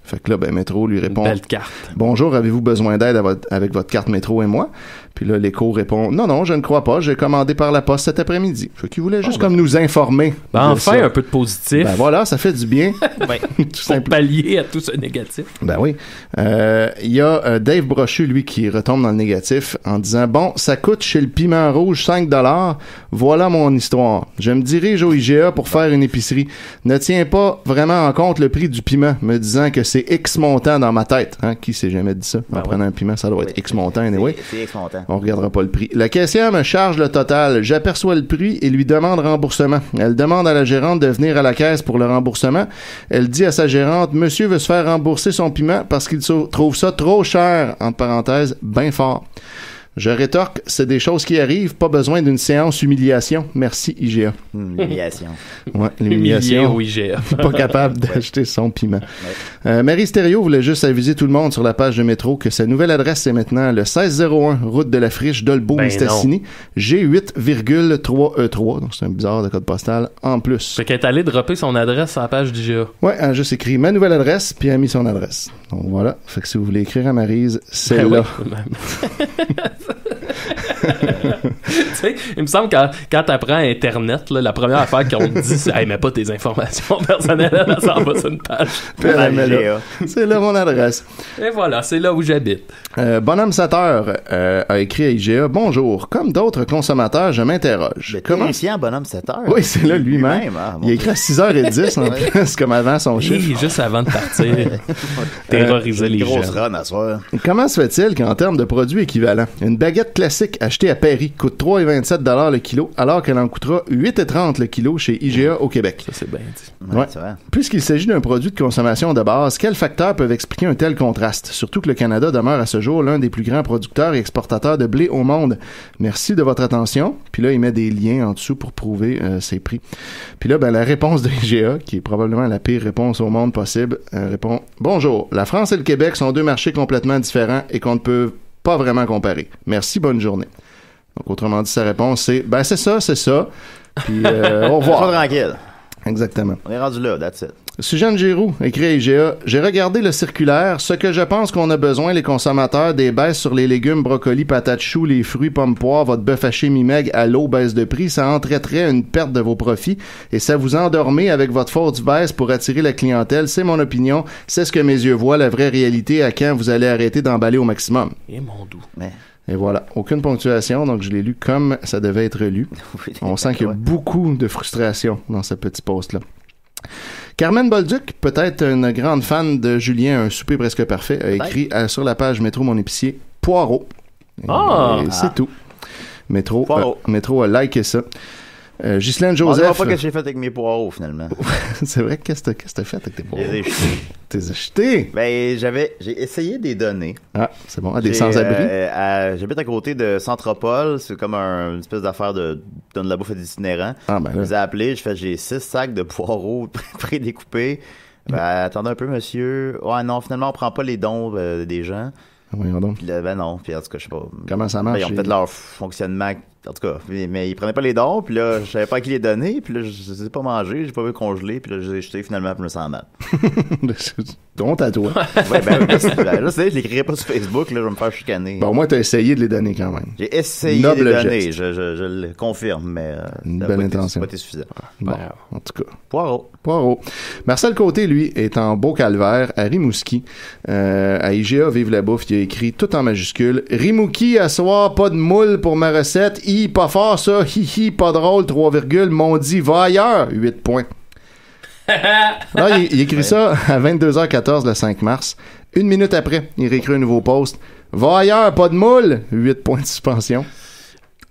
Fait que là, Métro lui répond belle carte. « Bonjour, avez-vous besoin d'aide avec votre carte Métro et moi? » Puis là, l'Écho répond « Non, je ne crois pas, j'ai commandé par la poste cet après-midi. » Fait qu'il voulait juste comme nous informer. Enfin, un peu de positif. Ben voilà, ça fait du bien. Pour pallier à tout ce négatif. Ben oui. Il y a Dave Brochu, lui, qui retombe dans le négatif en disant « Bon, ça coûte chez le Piment Rouge 5$. Voilà mon histoire. Je me dirige au IGA pour faire une épicerie. Ne tiens pas vraiment en compte le prix du piment, me disant que c'est X montant dans ma tête. Hein? Qui s'est jamais dit ça? En prenant un piment, ça doit être X montant, anyway. C'est X montant. On regardera pas le prix. La caissière me charge le total. J'aperçois le prix et lui demande remboursement. Elle demande à la gérante de venir à la caisse pour le remboursement. Elle dit à sa gérante, monsieur veut se faire rembourser son piment parce qu'il trouve ça trop cher, entre parenthèses, ben fort. Je rétorque, c'est des choses qui arrivent, pas besoin d'une séance humiliation. Merci IGA. Humiliation. Ouais, l'humiliation. Humilié au IGA. Pas capable d'acheter son piment. Marie Stéréo voulait juste aviser tout le monde sur la page de Métro que sa nouvelle adresse c'est maintenant le 1601 route de la Friche d'Olbeau-Mistassini, G8,3E3. Donc c'est un bizarre de code postal en plus. Fait qu'elle est allée dropper son adresse sur la page d'IGA. Ouais, elle a juste écrit ma nouvelle adresse puis elle a mis son adresse. Donc voilà. Fait que si vous voulez écrire à Maryse, c'est là. Tu sais, il me semble que quand t'apprends Internet, là, la première affaire qu'on te dit, c'est « Hey, mets pas tes informations personnelles, elle s'en va sur une page. » C'est là mon adresse. Et voilà, c'est là où j'habite. Bonhomme Sateur a écrit à IGA « Bonjour, comme d'autres consommateurs, je m'interroge. » Comment? Bonhomme Sateur? Oui, c'est là lui-même. Il a écrit à 6h10 en plus, comme avant son chiffre. Oui, juste avant de partir. Terroriser les gens. Run à soir. Comment se fait-il qu'en termes de produits équivalents, une baguette classique achetée à Paris coûte 3,27$ le kilo, alors qu'elle en coûtera 8,30$ le kilo chez IGA au Québec? Ça, c'est bien dit. Ouais. Puisqu'il s'agit d'un produit de consommation de base, quels facteurs peuvent expliquer un tel contraste? Surtout que le Canada demeure à ce jour l'un des plus grands producteurs et exportateurs de blé au monde. Merci de votre attention. Puis là, il met des liens en dessous pour prouver ses prix. Puis là, la réponse de IGA, qui est probablement la pire réponse au monde possible, répond « Bonjour, la France et le Québec sont deux marchés complètement différents et qu'on ne peut pas vraiment comparer. Merci, bonne journée. » Donc, autrement dit, sa réponse, c'est « c'est ça. Puis, au revoir. » Tranquille. Exactement. On est rendu là, that's it. Suzanne Giroux écrit à IGA « J'ai regardé le circulaire. Ce que je pense qu'on a besoin, les consommateurs, des baisses sur les légumes, brocolis, patates choux, les fruits, pommes, poires, votre bœuf haché mi-meg à l'eau, baisse de prix. Ça entraînerait une perte de vos profits et ça vous endormait avec votre force baisse pour attirer la clientèle. C'est mon opinion. C'est ce que mes yeux voient. La vraie réalité à quand vous allez arrêter d'emballer au maximum. » Et mon doux. Et voilà, aucune ponctuation, donc je l'ai lu comme ça devait être lu. On sent qu'il y a beaucoup de frustration dans ce petit post-là. Carmen Bolduc, peut-être une grande fan de Julien, un souper presque parfait, a écrit sur la page Métro Mon Épicier, poireau. C'est tout. Métro a liké ça. Ghislaine Joseph. On ne pas ce que j'ai fait avec mes poireaux, finalement. C'est vrai, qu'est-ce que t'as fait avec tes poireaux? Je les ai jetés. T'es acheté? Ben, j'ai essayé de les donner. Ah, c'est bon. À des sans-abri? J'habite à côté de Centropole. C'est comme une espèce d'affaire de donne de la bouffe à des itinérants. Ah, ben là. Je les ai appelés. J'ai 6 sacs de poireaux prédécoupés. Attendez un peu, monsieur. Ouais, non, finalement, on prend pas les dons des gens. Voyons donc. Puis là, non. Puis en tout cas, je sais pas. Comment ça marche? Ils ont peut-être leur fonctionnement. En tout cas, mais ils prenaient pas les dons, puis là, je savais pas à qui les donner, puis là, je les ai pas mangés, j'ai pas vu congeler, puis là, je les ai jetés finalement, puis je me sens mal. Honte à toi. Ouais, là, je l'écrirai pas sur Facebook, là, je vais me faire chicaner. Bon, au moins, t'as essayé de les donner quand même. J'ai essayé de les donner, je le confirme, mais une belle intention. Ça n'a pas été suffisant. Bon, en tout cas. Poireau. Marcel Côté, lui, est en Beau-Calvaire, à Rimouski. À IGA, Vive la bouffe, il a écrit tout en majuscule. Rimouki, à soir, pas de moule pour ma recette. Pas fort ça, pas drôle, 3 virgules, m'ont dit, va ailleurs, 8 points. Là, il écrit ça à 22h14 le 5 mars. Une minute après, il réécrit un nouveau post. Va ailleurs, pas de moule, 8 points de suspension.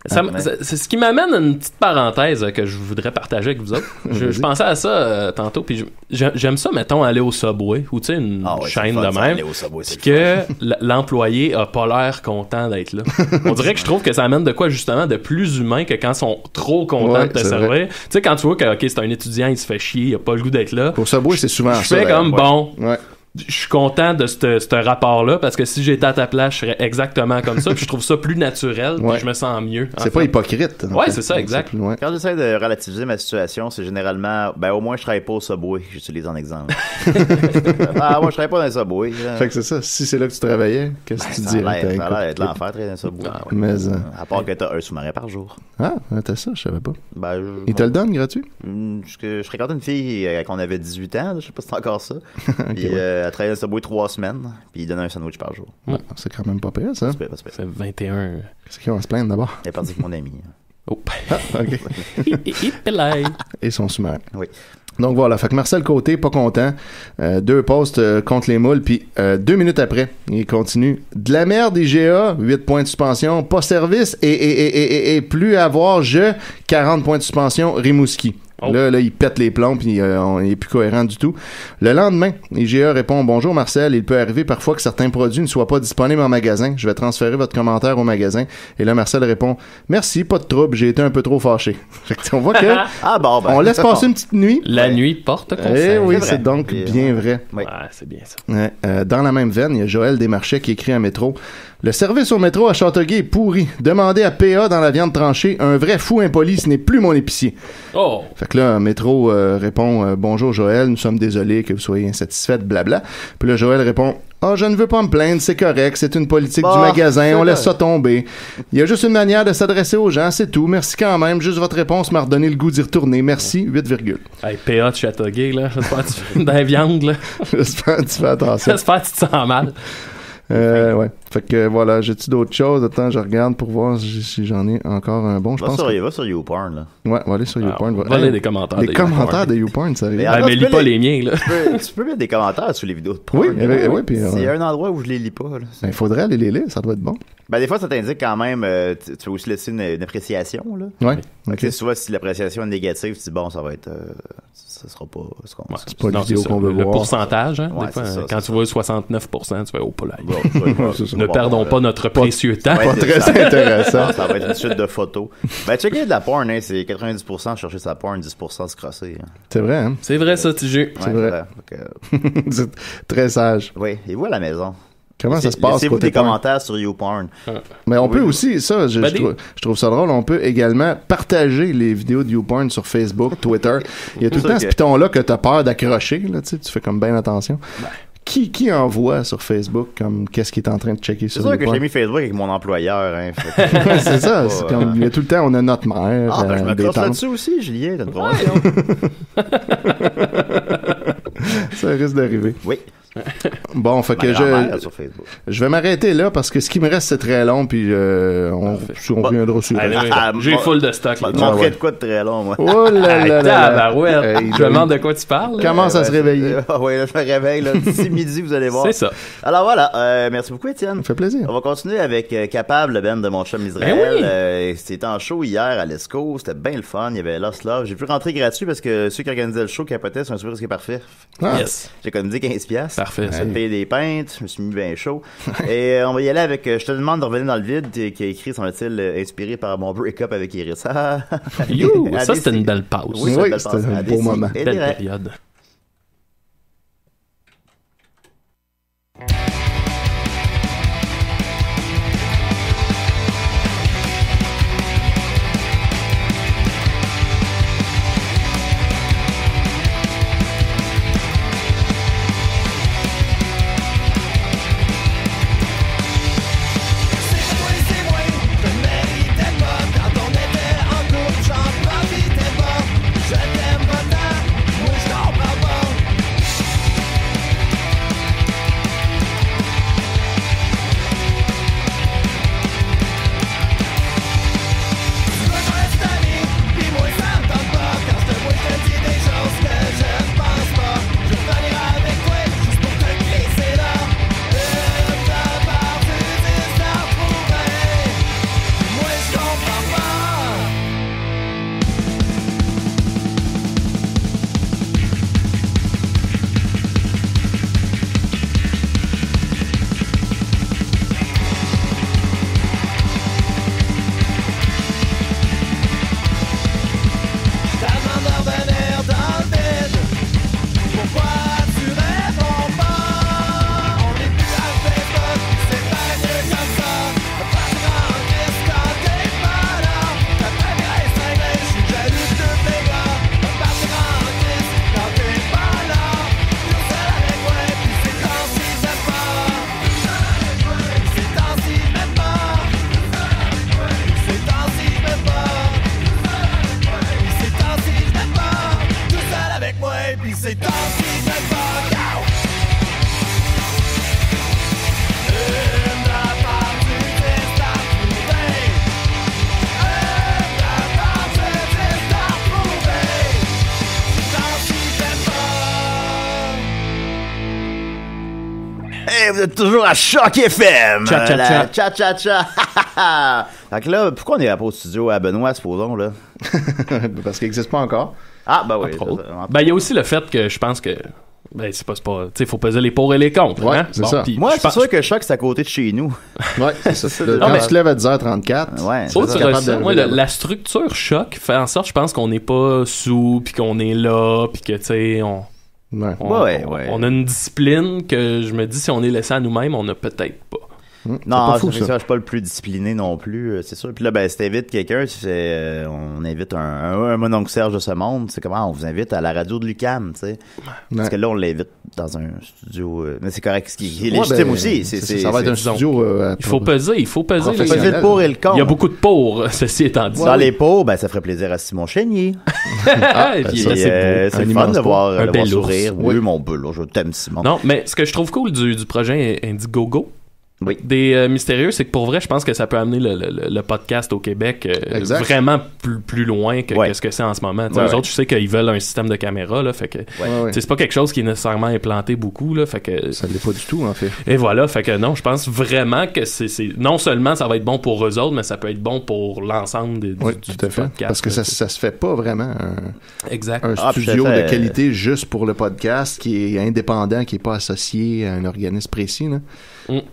C'est ce qui m'amène à une petite parenthèse que je voudrais partager avec vous autres. Je pensais à ça tantôt, puis j'aime ça, mettons, aller au Subway, ou tu sais, une chaîne de même, puis que l'employé a pas l'air content d'être là. On dirait que je trouve que ça amène de quoi, justement, de plus humain que quand ils sont trop contents de te servir. Tu sais, quand tu vois que, OK, c'est un étudiant, il se fait chier, il a pas le goût d'être là. Au Subway, c'est souvent ça. Je fais comme, bon... Je suis content de ce rapport-là parce que si j'étais à ta place, je serais exactement comme ça. Puis je trouve ça plus naturel. Puis je me sens mieux. C'est pas hypocrite. Ouais, c'est ça, exact. Quand j'essaie de relativiser ma situation, c'est généralement, au moins je travaille pas au Subway. J'utilise en exemple. Moi je travaille pas dans le Subway. Fait que c'est ça. Si c'est là que tu travaillais, qu'est-ce que tu dirais? Ça a l'air d'être l'enfer, travailler dans le Subway. À part que t'as un sous-marin par jour. Ah, t'as ça, je savais pas. Ils te le donnent gratuit? Je fréquentais une fille quand on avait 18 ans. Je sais pas si c'est encore ça. Elle travaillait dans le Subway 3 semaines, puis il donnait un sandwich par jour. C'est quand même pas pire, ça. C'est 21. Qu'est-ce qu'ils vont se plaindre d'abord? Elle est partie avec mon ami. OK. Et son sous-marin. Oui. Donc voilà, fait que Marcel Côté, pas content. 2 postes contre les moules, puis 2 minutes après, il continue. De la merde, IGA, 8 points de suspension, pas service, et plus à voir, 40 points de suspension, Rimouski. Là, il pète les plombs, puis il est plus cohérent du tout. Le lendemain, IGA répond « Bonjour Marcel, il peut arriver parfois que certains produits ne soient pas disponibles en magasin. Je vais transférer votre commentaire au magasin. » Et là, Marcel répond « Merci, pas de trouble, j'ai été un peu trop fâché. » Fait que on voit que on laisse passer une petite nuit. La nuit porte conseil. Eh oui, c'est donc bien vrai. Ouais, c'est bien ça. Dans la même veine, il y a Joël Desmarchais qui écrit à Métro. Le service au métro à Châteauguay est pourri. Demandez à PA dans la viande tranchée. Un vrai fou impoli, ce n'est plus mon épicier. Oh! Fait que là, Métro répond Bonjour Joël, nous sommes désolés que vous soyez insatisfaite, blabla. Puis là, Joël répond je ne veux pas me plaindre, c'est correct, c'est une politique du magasin, on laisse ça tomber. Il y a juste une manière de s'adresser aux gens, c'est tout. Merci quand même, juste votre réponse m'a redonné le goût d'y retourner. Merci, 8, Hey, PA de Châteauguay, là, j'espère que tu fais dans la viande, là. J'espère que tu fais attention. J'espère que tu te sens mal. Ouais. Fait que voilà, j'ai-tu d'autres choses? Attends, je regarde pour voir si j'en ai encore un bon. Va sur YouPorn, là. Ouais, on va aller sur YouPorn. Va aller des commentaires. Des commentaires de YouPorn, ça arrive. Mais lis pas les miens, là. Tu peux mettre des commentaires sur les vidéos de porn. Oui, puis. S'il y a un endroit où je les lis pas, là. Il faudrait aller les lire, ça doit être bon. Des fois, ça t'indique quand même, tu peux aussi laisser une appréciation, là. Ouais. Okay. Souvent, si l'appréciation est négative, tu dis, bon, ça va être, ça sera pas ce qu'on c'est pas la vidéo qu'on veut voir. Le pourcentage, hein. Des fois, quand tu vois 69%, tu fais au poulailler. Ne perdons pas notre précieux temps. Pas très intéressant. Ça va être une suite de photos. Checker de la porn, hein, c'est 90% chercher sa porn, 10% se crosser. Hein. C'est vrai, hein? C'est vrai, ça, Tiju. C'est vrai. C'est très sage. Oui, et vous à la maison. Comment ça se passe? Laissez-vous des commentaires sur YouPorn. Mais on peut aussi, ça, je trouve ça drôle, on peut également partager les vidéos de YouPorn sur Facebook, Twitter. Il y a tout le temps ce piton-là que t'as peur d'accrocher, là, tu fais comme bien attention. Qui envoie sur Facebook comme qu'est-ce qu'il est en train de checker sur YouPorn? C'est sûr que j'ai mis Facebook avec mon employeur. Hein, c'est ça. C'est comme, il y a tout le temps, on a notre mère. Je me crosse là-dessus aussi, Julien. T'as une promotion. Ça risque d'arriver. Oui. Bon, fait que je vais m'arrêter là parce que ce qui me reste c'est très long puis on reviendra sur. J'ai full de stock. Tu manquerais de quoi de très long, moi. Oh là là là. Je me demande de quoi tu parles. Commence à se réveiller. Oui, là, je me réveille. D'ici midi, vous allez voir. C'est ça. Alors voilà, merci beaucoup, Étienne. Ça fait plaisir. On va continuer avec Capable, le band de mon chum Israël. C'était en show hier à l'Esco. C'était bien le fun. Il y avait Lost Love. J'ai pu rentrer gratuit parce que ceux qui organisaient le show capotaient sur un super parfait. Yes. J'ai économisé $15. Parfait. J'ai payé des pintes, je me suis mis bien chaud. Et on va y aller avec Je te demande de revenir dans le vide, qui a écrit, semble-t-il, inspiré par mon break-up avec Iris. Ça, c'était une belle pause. Oui, c'était un beau moment. Belle période. Je t'aime pas tant, moi je comprends c'est temps si fait pas down. Une part du test à prouver. Une part du test à prouver. C'est temps si fait pas. Hey, vous êtes toujours à Choc FM! Cha-cha-cha. Cha-cha-cha! Fait que là, pourquoi on est pas au studio à Benoît, supposons, là? Parce qu'il n'existe pas encore. Ah, ben oui. Ben, il y a aussi le fait que je pense que. Ben, c'est pas. Tu sais, faut peser les pour et les contre. Ouais, hein? c'est ça. Moi, c'est sûr que Choc, c'est à côté de chez nous. Ouais, c'est ça. Non, Quand mais- tu te lèves à 10h34, Ouais. Autre ça, moi, la structure choc fait en sorte, je pense qu'on n'est pas sous, puis qu'on est là, puis que, tu sais, on a une discipline que je me dis, si on est laissé à nous-mêmes, on n'a peut-être pas. Non, je suis pas le plus discipliné non plus, c'est sûr. Puis là, ben, si t'invites quelqu'un, on invite un mononcle Serge de ce monde, c'est comment on vous invite à la radio de l'UQAM, tu sais. Parce que là, on l'invite dans un studio, mais c'est correct, ce qui est légitime aussi. Ça va être un studio. Il faut peser. Il faut peser le pour et le contre. Il y a beaucoup de pour, ceci étant dit. Dans les pour, ben, ça ferait plaisir à Simon Chénier. Et puis, là, c'est le fun de voir un bel sourire. ours. Oui, mon bel, je t'aime, Simon. Non, mais ce que je trouve cool du projet Indiegogo, oui. des mystérieux, c'est que pour vrai, je pense que ça peut amener le podcast au Québec vraiment plus loin que ce que c'est en ce moment. Eux autres, je sais qu'ils veulent un système de caméra, là, fait que c'est pas quelque chose qui est nécessairement implanté beaucoup, là, fait que ça l'est pas du tout, en fait. Et voilà, fait que non, je pense vraiment que c'est non seulement ça va être bon pour eux autres, mais ça peut être bon pour l'ensemble du tout à fait. podcast. Parce que ça se fait pas vraiment exact. un studio de qualité juste pour le podcast qui est indépendant, qui est pas associé à un organisme précis, là.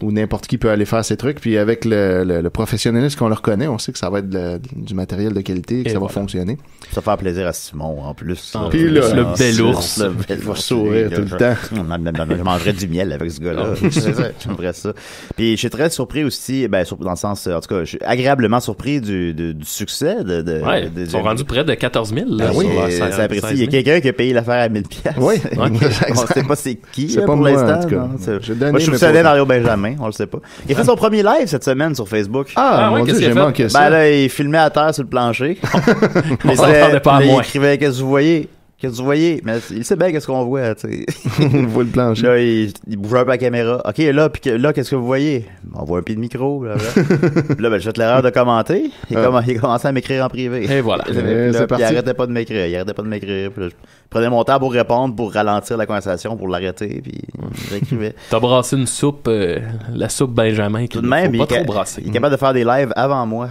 Où n'importe qui peut aller faire ses trucs, puis avec le professionnalisme qu'on leur connaît, on sait que ça va être du matériel de qualité, que ça va fonctionner. Ça va faire plaisir à Simon, en plus. Puis là, le bel ours. Il va sourire tout le temps. Je mangerais du miel avec ce gars-là. J'aimerais ça. Puis je suis très surpris aussi, ben, dans le sens, en tout cas, je suis agréablement surpris du succès ils sont rendus près de 14 000. Là, oui, c'est apprécié. Il y a quelqu'un qui a payé l'affaire à 1000$. Oui. On sait pas c'est qui, c'est là, pas pour moi, l'instant. en tout cas. Moi, je trouve ça Mario Benjamin, on le sait pas. Il a fait son premier live cette semaine sur Facebook. Ah, mon Dieu, j'ai manqué ça. Ben là, il filmait à terre sur le plancher. On s'entendait pas à moi. Il écrivait, qu'est-ce que vous voyez? Qu'est-ce que vous voyez? Mais il sait bien qu'est-ce qu'on voit, tu sais. On voit le plancher. Là, il bougeait un peu la caméra. OK, là, qu'est-ce que vous voyez? On voit un pied de micro, là. Puis là, ben, j'ai fait l'erreur de commenter. Il a commencé à m'écrire en privé. Et voilà. C'est parti. Il arrêtait pas de m'écrire. Puis là, je prenais mon temps pour répondre, pour ralentir la conversation, pour l'arrêter, puis j'écrivais. T'as brassé une soupe, la soupe Benjamin, qui tout de même, faut pas trop brasser. Il est capable de faire des lives avant moi.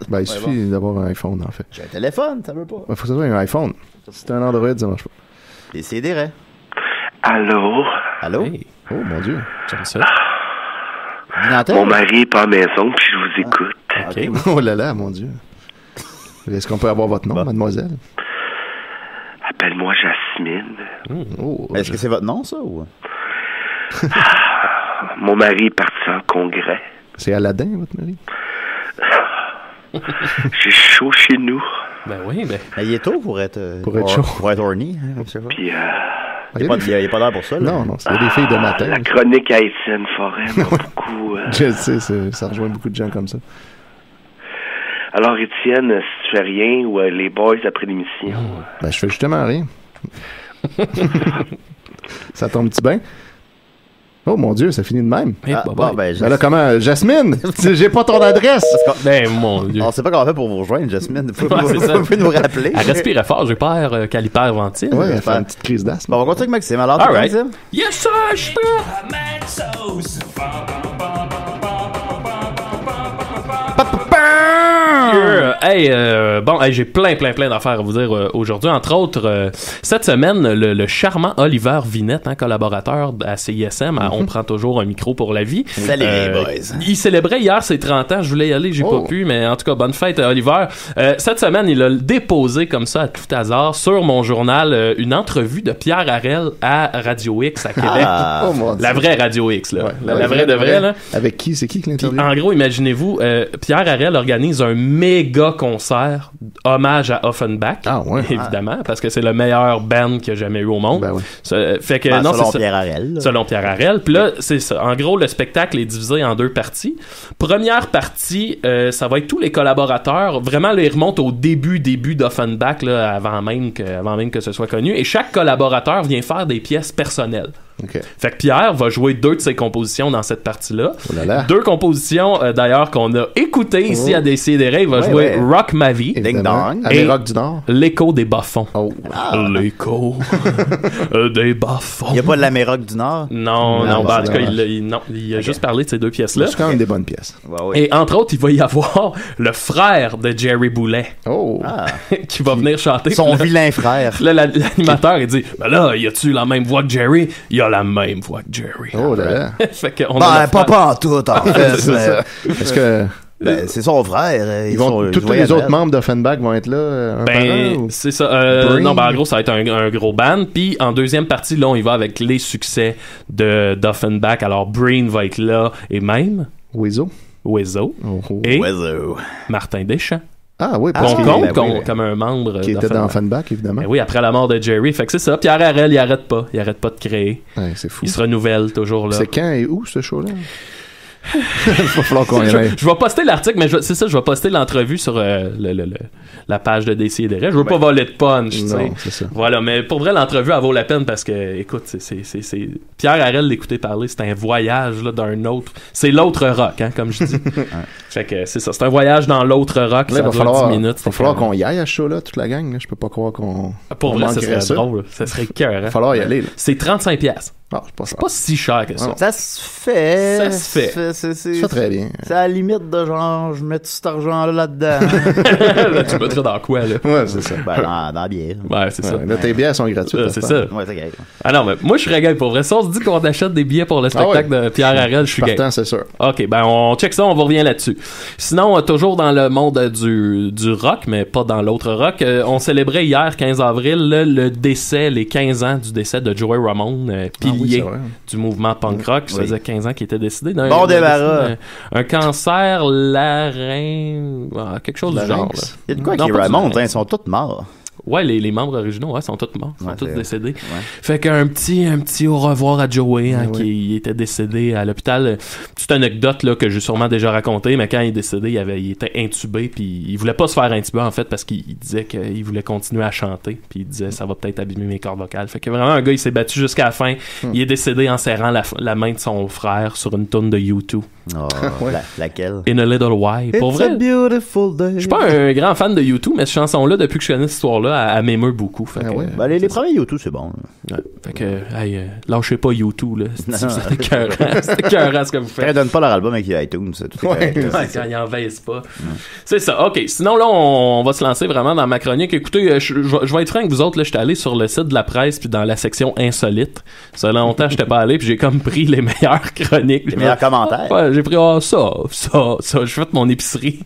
Ben, il suffit d'avoir un iPhone, en fait. J'ai un téléphone, ça veut pas. Il faut que ça soit un iPhone. Si c'est un Android, ça marche pas. Décidérez. Allô? Allô? Hey. Oh, mon Dieu. J'aime ça. Mon mari est pas à la maison, puis je vous écoute. OK. Oh là là, mon Dieu. Est-ce qu'on peut avoir votre nom, mademoiselle? Appelle-moi Jasmine. Oh, est-ce que c'est votre nom, ça, ou? Mon mari est parti en congrès. C'est Aladdin, votre mari? J'ai chaud chez nous. Ben oui, ben. Il est tôt pour être chaud. Pour être horny, hein, Puis, il n'y a pas d'heure pour ça, là. Non, c'est des filles de matin. La chronique à Étienne Forêt m'a beaucoup... Je sais, ça rejoint beaucoup de gens comme ça. Alors, Étienne, si tu fais rien, ou les boys après l'émission... Ben, je fais justement rien. Ça tombe-tu bien? Oh mon Dieu, ça finit de même. Ben là, comment? Jasmine! J'ai pas ton adresse! Ben, mon Dieu. On sait pas comment on fait pour vous rejoindre, Jasmine. Vous pouvez nous rappeler. Elle respirait fort, j'ai peur qu'elle hyperventile. Ouais, elle fait une petite crise d'asthme. Bon, on va continuer avec Maxime. Alors, all right. Maxime? Yes, sir, je suis j'ai plein d'affaires à vous dire aujourd'hui. Entre autres, cette semaine, le charmant Oliver Vinette, collaborateur à CISM, On prend toujours un micro pour la vie. Salut les boys. Il célébrait hier ses 30 ans. Je voulais y aller, j'ai pas pu, mais en tout cas, bonne fête Oliver. Cette semaine, il a déposé comme ça à tout hasard sur mon journal une entrevue de Pierre Harel à Radio X à Québec. La vraie Radio X, là. Ouais. La vraie de vraie, là. Avec qui? C'est qui l'interview? En gros, imaginez-vous, Pierre Harel organise un méga méga concert, hommage à Offenbach, évidemment, parce que c'est le meilleur band qu'il y a jamais eu au monde. Ben oui. Fait que, non, selon c'est Pierre Harel. Selon Pierre Harel. Puis là, c'est ça. En gros, le spectacle est divisé en 2 parties. Première partie, ça va être tous les collaborateurs. Vraiment, là, ils remontent au début d'Offenbach, là, avant même que ce soit connu. Et chaque collaborateur vient faire des pièces personnelles. Okay. Fait que Pierre va jouer 2 de ses compositions dans cette partie-là. Oh là là. 2 compositions, d'ailleurs, qu'on a écoutées ici à Décidérés. Il va jouer Rock Ma Vie. Ding Dong. Et Rock du Nord. L'écho des bas-fonds. Oh. L'écho des bas-fonds. Il n'y a pas de l'Amérique du Nord? Non, en tout cas, il a juste parlé de ces 2 pièces-là. C'est quand même des bonnes pièces. Ouais. Et entre autres, il va y avoir le frère de Jerry Boulet qui va venir chanter. Son vilain frère. Là, l'animateur, il dit, ben là, y a-tu la même voix que Jerry? Il a la même voix que Jerry. Oh là là. Fait que on pas en tout, en fait. Est-ce que... c'est son frère. Tous les autres membres d'Offenbach vont être là un par un, ou... c'est ça. Non, en gros, ça va être un gros band. Puis en deuxième partie, là, on y va avec les succès d'Offenbach. Alors, Breen va être là et même... Wezo. Et Martin Deschamps. Ah oui, parce qu'on compte comme un membre qui était dans Offenbach, évidemment. Ben oui, après la mort de Jerry. Fait que c'est ça. Pierre Harel, il arrête pas de créer. Ouais, c'est fou. Il se renouvelle toujours là. C'est quand et où ce show-là? Il va falloir qu'on y aille. Je vais poster l'article, mais c'est ça, je vais poster l'entrevue sur la page de Décidérés. Je veux pas voler de punch, tu sais. C'est ça. Voilà, mais pour vrai, l'entrevue, elle vaut la peine parce que, écoute, c'est Pierre Harel, l'écouter parler, c'est un voyage là, d'un autre. C'est l'autre rock, hein, comme je dis. Fait que c'est ça, c'est un voyage dans l'autre rock. Là, ça dure 10 minutes. Il va falloir qu'on y aille à ce show-là, toute la gang. Là. Je peux pas croire qu'on. Pour vrai, ça serait drôle. Ça serait cœur. Il va falloir y aller. Là. C'est 35$. Ah, c'est pas si cher que ça. Ça se fait. C'est très bien. C'est à la limite de genre, je mets tout cet argent-là là-dedans. Là, tu mettrais dans quoi, là? Ouais, c'est ça. Ben, dans la bière. Ouais, c'est ça. Là, tes bières sont gratuites. C'est ça. Ouais, c'est grave. Ah non, mais moi, je serais gay pour vrai. Si on se dit qu'on achète des billets pour le spectacle de Pierre Harel, je suis gay. Partant, c'est sûr. OK, ben, on check ça, on va revenir là-dessus. Sinon, toujours dans le monde du rock, mais pas dans l'autre rock, on célébrait hier, 15 avril, le décès, les 15 ans du décès de Joey Ramone, pilier du mouvement punk rock. Ça faisait 15 ans qu'il était décédé d'un un cancer quelque chose du genre. Il y a de quoi qui Ramone, ils sont tous morts. Ouais, les membres originaux sont tous morts, sont tous décédés. Ouais. Fait qu'un petit au revoir à Joey, qui était décédé à l'hôpital. Petite anecdote là que j'ai sûrement déjà racontée, mais quand il est décédé, il était intubé, puis il voulait pas se faire intuber en fait parce qu'il disait qu'il voulait continuer à chanter, puis il disait ça va peut-être abîmer mes cordes vocales. Fait que vraiment un gars, il s'est battu jusqu'à la fin. Il est décédé en serrant la main de son frère sur une toune de U2. Oh, laquelle? In a Little While. Pour vrai, je suis pas un grand fan de U2, mais cette chanson-là, depuis que je connais cette histoire-là, elle m'émeut beaucoup. Fait que, les premiers U2, c'est bon. Ouais, fait que, lâchez pas U2, là. C'est écœurant ce que vous faites. Ils donnent pas leur album avec iTunes. Quand ils envahissent pas. C'est ça. OK. Sinon, là, on va se lancer vraiment dans ma chronique. Écoutez, je vais être franc avec vous autres, là. J'étais allé sur le site de la presse, puis dans la section insolite. Ça fait longtemps, j'étais pas allé, puis j'ai comme pris les meilleures chroniques. Les meilleurs commentaires. Ouais, j'ai pris ça. Je fais mon épicerie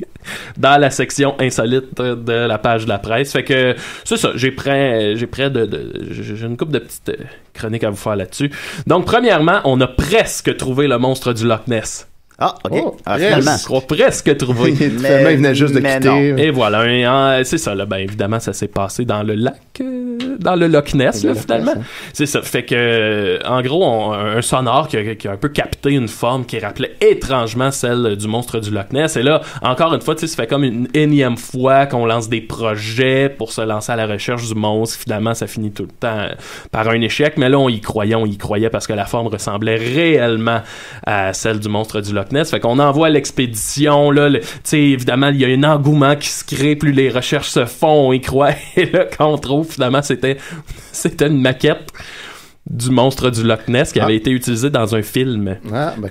dans la section insolite de la page de la presse. Fait que c'est ça, j'ai une couple de petites chroniques à vous faire là-dessus. Donc premièrement, on a presque trouvé le monstre du Loch Ness. Ah, ok. Finalement. Je crois presque trouvé. Finalement, il venait juste de quitter. Non. Et voilà, c'est ça. Là, ben évidemment, ça s'est passé dans le lac, dans le Loch Ness, là, finalement. C'est ça. Fait que, en gros, un sonore qui a un peu capté une forme qui rappelait étrangement celle du monstre du Loch Ness. Et là, encore une fois, tu sais, ça fait comme une énième fois qu'on lance des projets pour se lancer à la recherche du monstre. Finalement, ça finit tout le temps par un échec. Mais là, on y croyait parce que la forme ressemblait réellement à celle du monstre du Loch Ness. Fait qu'on envoie l'expédition, là, tu sais, évidemment, il y a un engouement qui se crée, plus les recherches se font, on y croit, et là, quand on trouve, finalement, c'était une maquette du monstre du Loch Ness qui avait été utilisé dans un film.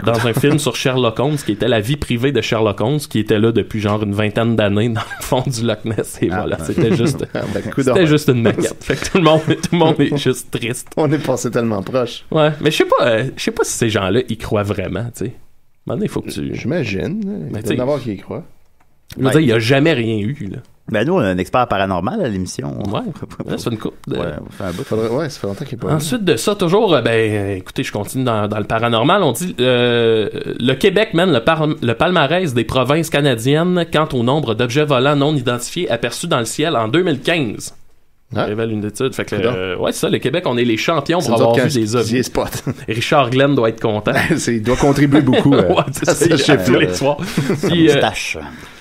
Dans un film sur Sherlock Holmes, qui était la vie privée de Sherlock Holmes, qui était là depuis genre une vingtaine d'années dans le fond du Loch Ness. Et voilà, c'était juste une maquette. Fait que tout le monde est juste triste. On est passé tellement proche. Ouais, mais je sais pas si ces gens-là y croient vraiment, tu sais. Maintenant, il faut que tu... J'imagine. Il doit y en avoir qui y croient. Je veux dire, il n'y a jamais rien eu, là. Ben nous, on a un expert paranormal à l'émission. Ouais, ça fait une coupe. Ouais, on fait un bout. Ouais, ça fait longtemps qu'il est pas. Ensuite de ça, toujours, écoutez, je continue dans le paranormal. On dit le Québec mène le palmarès des provinces canadiennes quant au nombre d'objets volants non identifiés aperçus dans le ciel en 2015. Révèle une étude. Fait que, ouais, c'est ça, le Québec, on est les champions pour avoir vu des ovnis. Richard Glenn doit être content. Il doit contribuer beaucoup ouais, c'est ça, je sais plus les soirs. Puis,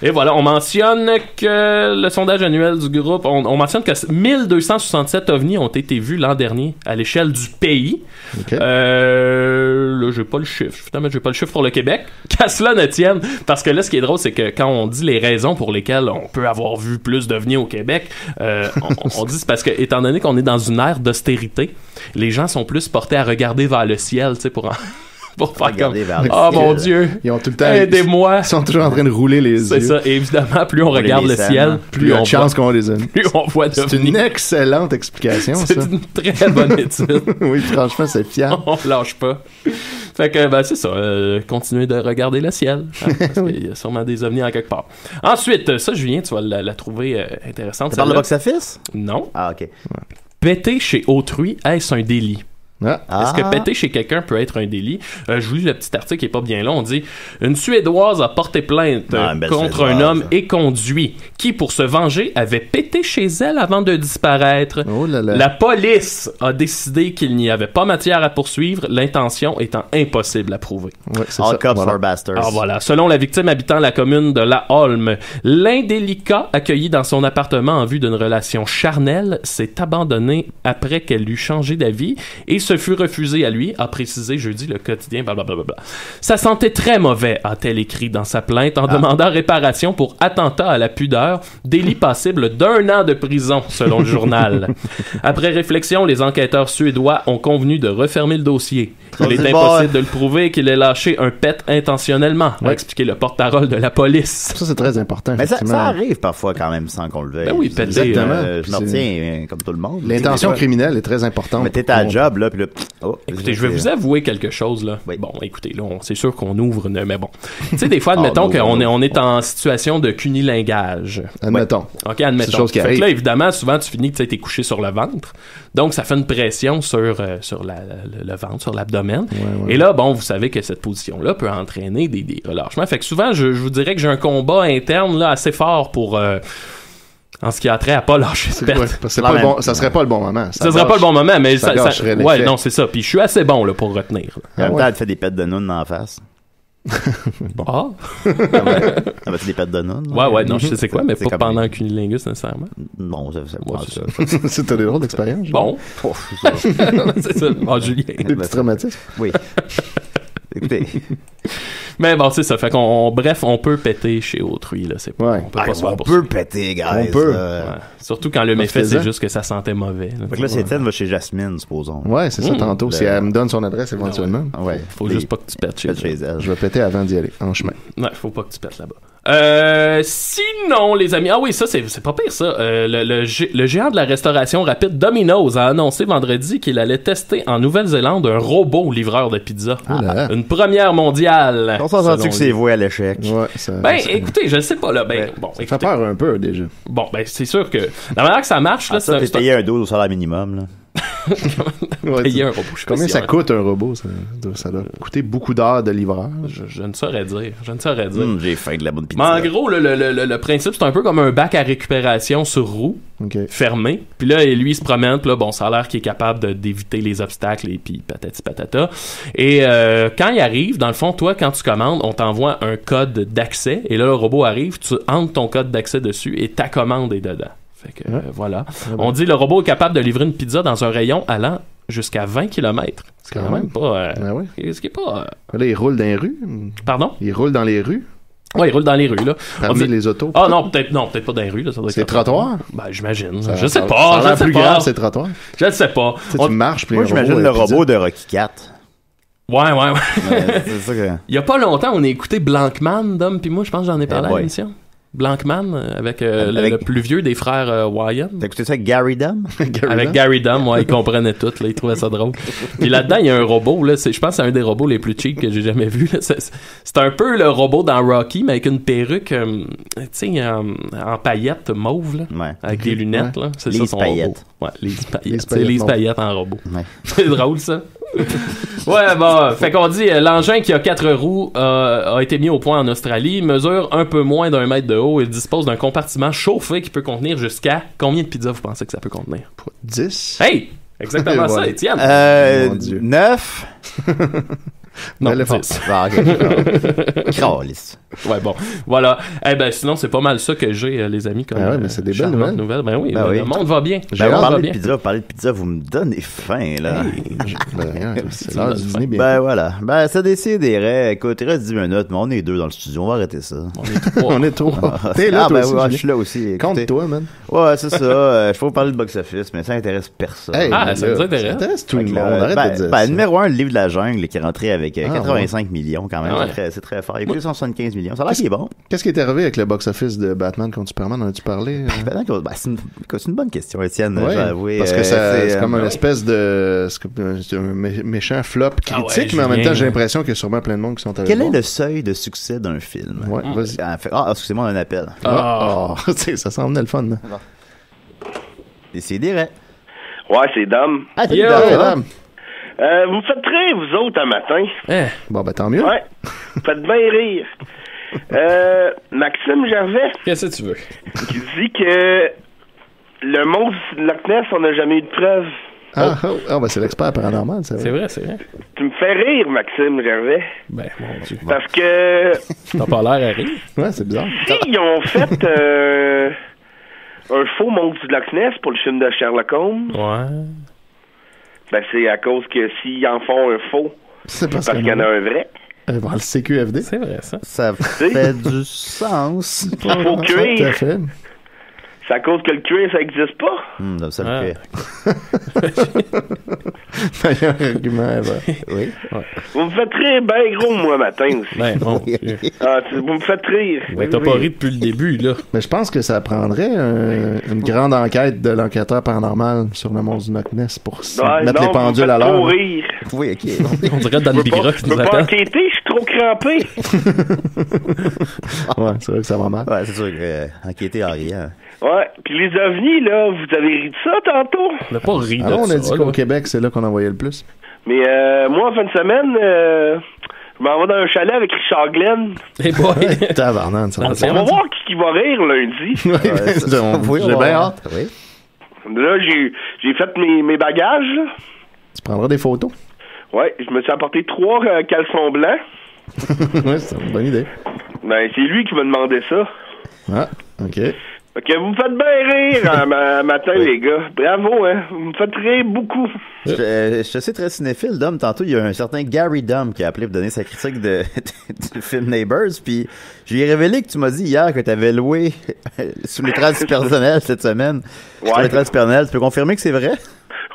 et voilà, on mentionne que le sondage annuel du groupe, on mentionne que 1267 ovnis ont été vus l'an dernier à l'échelle du pays. Okay. Là, j'ai pas le chiffre. Finalement, j'ai pas le chiffre pour le Québec. Qu'à cela ne tienne, parce que là, ce qui est drôle, c'est que quand on dit les raisons pour lesquelles on peut avoir vu plus d'ovnis au Québec, on dit c'est parce que, étant donné qu'on est dans une ère d'austérité, les gens sont plus portés à regarder vers le ciel, tu sais, pour faire comme mon Dieu, ils ont tout le temps aidez-moi. Ils sont toujours en train de rouler les yeux. C'est ça. Et évidemment, plus on regarde le ciel, plus on chance qu'on les aime. Plus on voit C'est une excellente explication. C'est une très bonne étude. Oui, franchement, c'est fiable. On lâche pas. Fait que c'est ça. Continuez de regarder le ciel. Parce qu'il y a sûrement des ovnis en quelque part. Ensuite, ça, Julien, tu vas la trouver intéressante. Tu parles de box-office? Non. Ah, ok. Péter chez autrui, est-ce un délit? Est-ce que péter chez quelqu'un peut être un délit? Je vous lis le petit article qui est pas bien long. On dit « Une Suédoise a porté plainte contre un homme éconduit qui, pour se venger, avait pété chez elle avant de disparaître. Oh là là. La police a décidé qu'il n'y avait pas matière à poursuivre, l'intention étant impossible à prouver. » Ouais, c'est All ça. cops Voilà. are bastards. Alors voilà, selon la victime habitant la commune de La Holme, l'indélicat accueilli dans son appartement en vue d'une relation charnelle s'est abandonné après qu'elle eut changé d'avis et se fut refusé à lui, a précisé jeudi le quotidien blablabla. Ça sentait très mauvais, a-t-elle écrit dans sa plainte en demandant réparation pour attentat à la pudeur, délit passible d'1 an de prison, selon le journal. Après réflexion, les enquêteurs suédois ont convenu de refermer le dossier. Il est impossible de le prouver qu'il ait lâché un pet intentionnellement, a expliqué le porte-parole de la police. Ça, c'est très important. Mais ça arrive parfois quand même sans qu'on le veuille. Ben oui, péter. Exactement. Je m'en retiens comme tout le monde. L'intention criminelle est très importante. Mais t'es à la job, là, puis là... Écoutez, je vais vous avouer quelque chose, là. Oui. Bon, écoutez, là, c'est sûr qu'on ouvre mais bon. Tu sais, des fois, admettons qu'on est en situation de cunilingage. Admettons. OK, admettons. C'est chose qui fait arrive. que là, évidemment, souvent, tu finis que tu es couché sur le ventre. Donc, ça fait une pression sur le ventre, sur l'abdomen. Ouais. Et là, bon, vous savez que cette position-là peut entraîner des relâchements. Fait que souvent, je vous dirais que j'ai un combat interne là assez fort pour... en ce qui a trait à pas lâcher ce pet. Ça serait pas le bon moment. Ça serait pas le bon moment, mais ça gâcherait l'effet. ouais, non, c'est ça. Puis je suis assez bon là pour retenir. En même temps, elle te fait des pets de nounes en face. Bon. Ah! Ça va être des pets de nounes. Ouais, non, je sais c'est quoi, mais c'est pas comme pendant un cunilingus nécessairement. Non, c'est ça. C'était des drôles d'expérience. Bon. C'est ça. Julien. Des petits traumatismes. Oui. Écoutez. Mais bon, c'est ça. Fait bref, on peut péter chez autrui, là. C'est pas, on peut péter, guys. On peut. Ouais. Surtout quand le méfait, c'est juste que ça sentait mauvais. Là. Fait que là, c'est Étienne va chez Jasmine, supposons. Ouais, c'est ça, tantôt. Si elle me donne son adresse éventuellement. Ouais. Faut juste pas que tu pètes chez elle. Je vais péter avant d'y aller, en chemin. Ouais, faut pas que tu pètes là-bas. Sinon, les amis, oui, ça, c'est pas pire, ça. Le géant de la restauration rapide Domino's a annoncé vendredi qu'il allait tester en Nouvelle-Zélande un robot livreur de pizza. Une première mondiale. On s'en sent que c'est voué à l'échec. Ouais, écoutez, je sais pas, là. Bon, ça fait peur un peu, déjà. Bon, c'est sûr que la manière que ça marche, là, c'est payé un 12 au salaire minimum, là. Payer un robot. Combien ça coûte un robot? Ça doit coûter beaucoup d'heures de livreur. Je ne saurais dire. J'ai faim de la bonne pizza. Mais en gros, le principe, c'est un peu comme un bac à récupération sur roue, fermé. Puis là, lui, il se promène. Puis là, bon, ça a l'air qu'il est capable d'éviter les obstacles et puis patati patata. Et quand il arrive, dans le fond, toi, quand tu commandes, on t'envoie un code d'accès. Et là, le robot arrive, tu entres ton code d'accès dessus et ta commande est dedans. Fait que, voilà. On dit le robot est capable de livrer une pizza dans un rayon allant jusqu'à 20 km. C'est quand même pas... Ce qui est pas... Là, il roule dans les rues. Pardon? Il roule dans les rues. Ouais, il roule dans les rues, là. Parmi les autos. Ah non, peut-être pas dans les rues, là. C'est trottoir? Ben, j'imagine. Je sais pas. Ça a l'air plus grave, c'est trottoir. Je ne sais pas. Tu marches, puis moi, j'imagine le robot de Rocky 4. Ouais. C'est ça que... Il y a pas longtemps, on a écouté Blankman, Dom, puis moi, je pense que j'en ai parlé à l'émission. Blankman, avec le plus vieux des frères Wyan. T'as écouté ça avec Gary Dunn? Avec Gary Dunn, ouais, il comprenait tout, là, il trouvait ça drôle. Puis là-dedans, il y a un robot, là, je pense que c'est un des robots les plus cheap que j'ai jamais vu, là. C'est un peu le robot dans Rocky, mais avec une perruque, tu sais, en paillettes mauve, là, ouais. avec des lunettes, là. C'est ça son paillettes. robot. Ouais, Lise Paillettes. C'est Lise Paillettes en robot. Ouais. C'est drôle, ça. Ouais, bon, fait qu'on dit l'engin qui a 4 roues a été mis au point en Australie, mesure un peu moins d'1 mètre de haut et dispose d'un compartiment chauffé qui peut contenir jusqu'à combien de pizzas vous pensez que ça peut contenir? 10. Hey! Exactement ça, Étienne. 9. Non, l'éléphant. 10. Ah, ok. Cralisse. Ouais, bon. Voilà. Eh ben, sinon, c'est pas mal ça que j'ai, les amis. Comme, ouais, mais c'est des belles nouvelles. Ben oui, Ben oui. le monde va bien. Ben, vous parlez de pizza, vous me donnez faim, là. C'est l'heure du dîner, bien. Ben voilà. Ben, ça déciderait. Écoute, il reste 10 minutes, mais on est 2 dans le studio. On va arrêter ça. On est 3. T'es là, toi ben aussi. Ouais, je suis là aussi. Compte-toi, man. Ouais, c'est ça. Je faut vous parler de box-office, mais ça intéresse personne. Hey, ça nous intéresse. Ça intéresse tout le monde. Arrête de dire ça. Numéro 1, le livre de la jungle, qui est rentré avec 85 millions, quand même. Ouais. C'est très fort. Il a coûté 175 millions. Ça a l'air qu'il est bon. Qu'est-ce qui est arrivé avec le box-office de Batman contre Superman? En as-tu parlé? C'est une bonne question, Étienne. Ouais, je vais avouer. parce que c'est comme une espèce de... C'est un méchant flop critique, mais en même temps, j'ai l'impression qu'il y a sûrement plein de monde qui sont allés Quel voir. est le seuil de succès d'un film? Ouais, vas-y. Excusez-moi, on a un appel. Ça s'en venait le fun. Décidérez. Ouais, c'est Dom. Ah, Yo! Madame. Vous me faites rire, vous autres, un matin. Bon, ben tant mieux. Ouais. Vous faites bien rire. Maxime Gervais, Qu'est-ce que tu veux? qui dit que le monstre de Loch Ness, on n'a jamais eu de preuves. Ben c'est l'expert paranormal, c'est vrai. C'est vrai. Tu me fais rire, Maxime Gervais. Ben, mon Dieu. Parce que T'as pas l'air à rire. Ouais, c'est bizarre. s'ils ont fait un faux monstre du Loch Ness pour le film de Sherlock Holmes, Ouais. ben c'est à cause que s'ils en font un faux, C'est parce qu'il y en a un vrai. Voir le CQFD. C'est vrai, ça. Ça fait du sens. Il faut Tout à cuire. fait. C'est à cause que le cuir, ça existe pas. Ça Ah. le fait. Meilleur argument ever. Oui. Vous me faites rire bien gros, moi, matin aussi. Ben, mon Dieu. Vous me faites rire. Ben, t'as pas ri depuis le début, là. Mais je pense que ça prendrait une grande enquête de l'enquêteur paranormal sur le monstre du Loch Ness pour mettre les pendules à l'heure. Rire. Oui, ok. On dirait Dan Bigra qui Je nous peux pas appelle. enquêter, je suis trop crampé. Ouais, c'est vrai que ça va mal. Ouais, c'est sûr que enquêter en riant. Ouais, puis les ovnis, là, vous avez ri de ça tantôt? On n'a pas ri de Alors, on a ça, dit là. qu'au Québec, c'est là qu'on en voyait le plus. Mais moi, en fin de semaine, je m'en vais dans un chalet avec Richard Glenn. Hey boy. Tabarnane, ça va On va voir qui va rire lundi. J'ai bien hâte. Oui. Là, j'ai fait mes bagages, là. Tu prendras des photos. Ouais, je me suis apporté 3 caleçons blancs. Ouais, c'est une bonne idée. Ben, c'est lui qui m'a demandé ça. Ah, OK. Fait que vous me faites bien rire matin, les gars. Bravo, hein. Vous me faites rire beaucoup. Je sais très cinéphile, Dom. Tantôt, il y a un certain Gary Dom qui a appelé pour donner sa critique du film Neighbors. Puis, je lui ai révélé que tu m'as dit hier que tu avais loué sous les traces du personnel cette semaine. Ouais. Sous les traces du personnel. Tu peux confirmer que c'est vrai?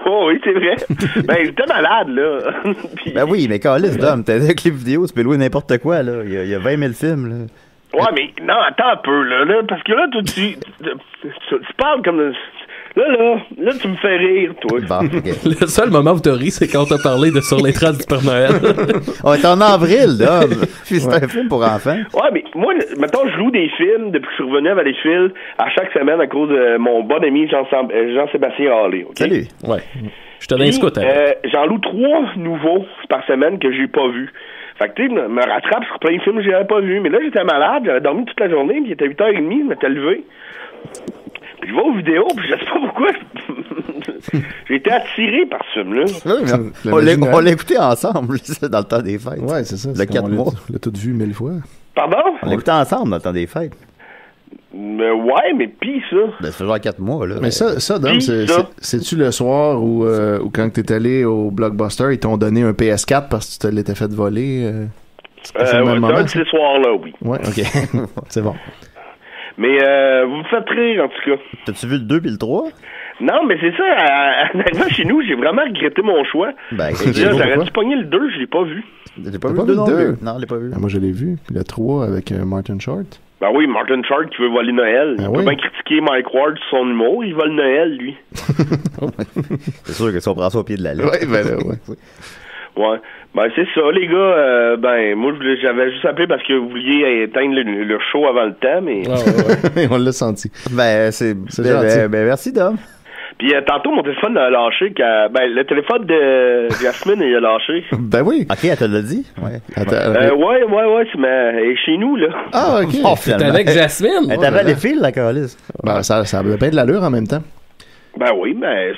Oh oui, c'est vrai. Ben, j'étais malade, là. Puis- Ben oui, mais calisse, Dom. T'as des clips vidéo, tu peux louer n'importe quoi, là. Il y a 20 000 films, là. Ouais, mais non, attends un peu, là, parce que là, toi, tu parles comme... Là, tu me fais rire, toi. Bon, ok. Le seul moment où t'as ri, c'est quand t'as parlé de Sur les traces du Père Noël. On est en avril, Dom. Puis c'est un film pour enfants. Ouais, mais moi, mettons, je loue des films depuis que je suis revenu à Valleyfield à chaque semaine à cause de mon bon ami Jean-Sébastien Hallé, OK? Salut. Ouais. Je te donne un scout, hein. J'en loue 3 nouveaux par semaine que j'ai pas vus. Fait que, tu sais, me rattrape sur plein de films que j'avais pas vus. Mais là, j'étais malade, j'avais dormi toute la journée, puis il était 8h30, je m'étais levé. Puis je vais aux vidéos, puis je sais pas pourquoi. J'ai été attiré par ce film-là. On l'a écouté ensemble, dans le temps des fêtes. Ouais, c'est ça. Le 4 mois. On l'a tout vu 1000 fois. Pardon? On l'a écouté ensemble dans le temps des fêtes. Ouais, mais pis ça. Ben, ça fait genre 4 mois, là. Mais ça, Dom, c'est-tu le soir où quand t'es allé au Blockbuster, ils t'ont donné un PS4 parce que tu te l'étais fait voler? C'est un de ces soirs-là, oui. Ouais, OK. C'est bon. Mais vous me faites rire, en tout cas. T'as-tu vu le 2 puis le 3? Non, mais c'est ça. En arrivant chez nous, j'ai vraiment regretté mon choix. Ben, j'aurais dû pogner le 2, je l'ai pas vu. J'ai pas vu le 2 non plus. Non, je l'ai pas vu. Moi, je l'ai vu. Puis le 3 avec Martin Short. Ben oui, Martin Short qui veut voler Noël. Il peut bien critiquer Mike Ward sur son humour, il vole Noël, lui. C'est sûr que si on prend ça au pied de la lettre. Ouais, ben là, ouais. Ouais. Ben, c'est ça, les gars. Moi, j'avais juste appelé parce que vous vouliez éteindre le show avant le temps, mais... On l'a senti. Ben, c'est gentil. Ben, merci, Dom. Puis tantôt, mon téléphone a lâché. Le téléphone de Jasmine, il a lâché. Ben oui. OK, elle te l'a dit? Ouais. Ouais, elle est chez nous, là. Ah, OK. T'es avec Jasmine? Elle t'avait les fils, la calice. Ben, ça avait bien de l'allure en même temps. Ben oui, mais...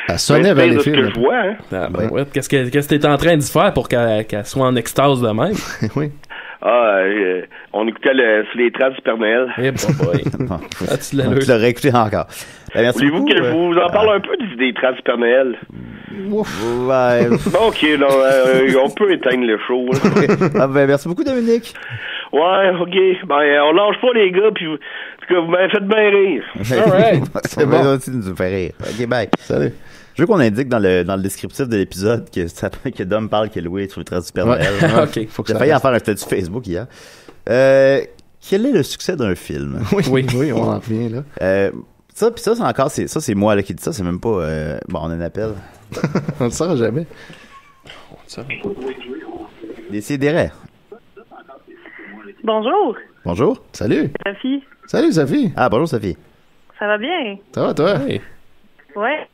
Elle sonnait vers les fils. C'est ce que je vois, hein. Ouais. Qu'est-ce que t'es en train d'y faire pour qu'elle soit en extase de même? Oui. On écoutait sur les traces du Père Noël. Eh boy. Tu l'aurais écouté encore. Merci Voulez-vous que je vous en parle un peu des traces du Père Noël? Ouais. OK, là, on peut éteindre le show. Merci beaucoup, Dominique. Ouais, OK. Ben, on lâche pas, les gars, puis vous m'avez fait bien rire. All right. C'est bon. Aussi nous fait rire. OK, bye. Salut. Je veux qu'on indique dans le descriptif de l'épisode que Dom parle que Louis est sur les traces du Père Noël. OK. Faut que j'ai failli en faire un statut Facebook hier. Quel est le succès d'un film? Oui, on en revient, là. Ça, c'est encore, c'est moi là, qui dis ça, c'est même pas... on a un appel. On ne le saura jamais. Décidérez. Bonjour. Bonjour. Salut. Sophie. Salut, Sophie. Ah, bonjour, Sophie. Ça va bien? Ça va, toi? Hey. Ouais.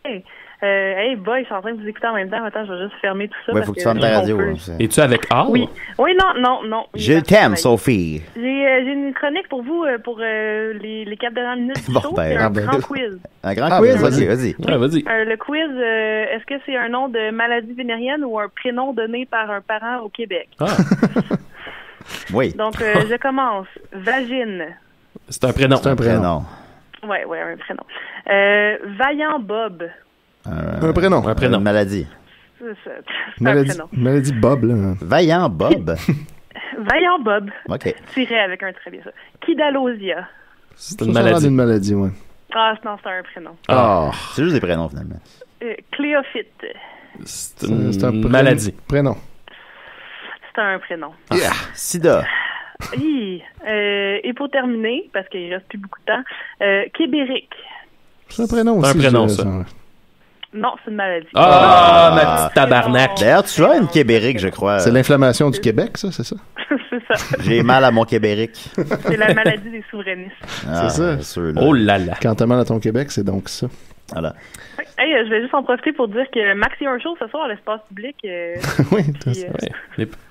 Hey, boy, je suis en train de vous écouter en même temps. Attends, je vais juste fermer tout ça. Ouais, faut que tu fermes ta radio. Es-tu avec Al? Oui, non. Je t'aime, Sophie. J'ai une chronique pour vous, pour les 4 dernières minutes du show. C'est un grand quiz. Un grand quiz? Vas-y. Ouais, vas-y. Le quiz, est-ce que c'est un nom de maladie vénérienne ou un prénom donné par un parent au Québec? Ah. Oui. Donc, je commence. Vagine. C'est un prénom. C'est un prénom. Ouais, un prénom. Vaillant Bob. Un prénom. Un prénom. Une maladie. C'est un prénom. Maladie Bob, là. Vaillant Bob. Vaillant Bob. OK. Tiré avec un très bien ça. Kidalosia. C'est une maladie. Une maladie, ouais. Ah, non, c'est un prénom. C'est juste des prénoms, finalement. Cléophyte. C'est une maladie. Prénom. C'est un prénom. Yeah. Sida. Et pour terminer, parce qu'il reste plus beaucoup de temps, Québéric. C'est un prénom aussi. C'est un prénom, ça. Non, c'est une maladie. Ah, ma petite tabarnak. D'ailleurs, tu as une Québéric, je crois. C'est l'inflammation du Québec, ça, c'est ça? C'est ça. J'ai mal à mon Québéric. C'est la maladie des souverainistes. C'est ça. C'est sûr, là. Oh là là. Quand t'as mal à ton Québec, c'est donc ça. Voilà. Hey, je vais juste en profiter pour dire que Max et un show ce soir à l'espace public. Oui,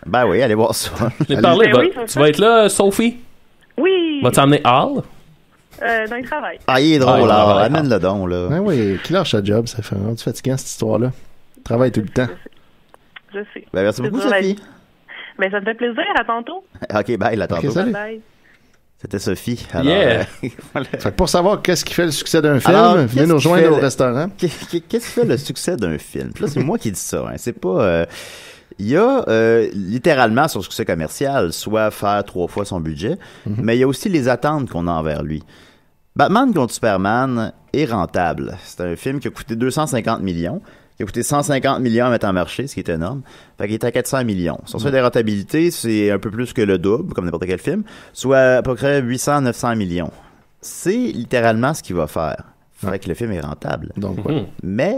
Ben oui, allez voir ça. Tu vas être là, Sophie? Oui. Vas-tu emmener Al? Dans le travail. Ah, il est drôle, là. Amène-le don, là. Ben oui, qui lâche sa job, ça fait un peu fatigant, cette histoire-là. Travaille tout le temps. Je sais. Ben, merci beaucoup, Sophie. Ben, ça me fait plaisir. À tantôt. OK, bye, à tantôt. Okay, salut. Bye. C'était Sophie. Alors, Yeah. Voilà. Fait que pour savoir qu'est-ce qui fait le succès d'un film, Alors, venez nous rejoindre au restaurant. Qu'est-ce qui fait le succès d'un film? Puis là, c'est moi qui dis ça. Hein. C'est pas... Il y a littéralement son succès commercial, soit faire 3 fois son budget, mais il y a aussi les attentes qu'on a envers lui. Batman contre Superman est rentable. C'est un film qui a coûté 250 millions, qui a coûté 150 millions à mettre en marché, ce qui est énorme. Fait qu'il est à 400 millions. Son seuil de rentabilité, c'est un peu plus que le double, comme n'importe quel film, soit à peu près 800-900 millions. C'est littéralement ce qu'il va faire. Fait que le film est rentable. Donc, Mais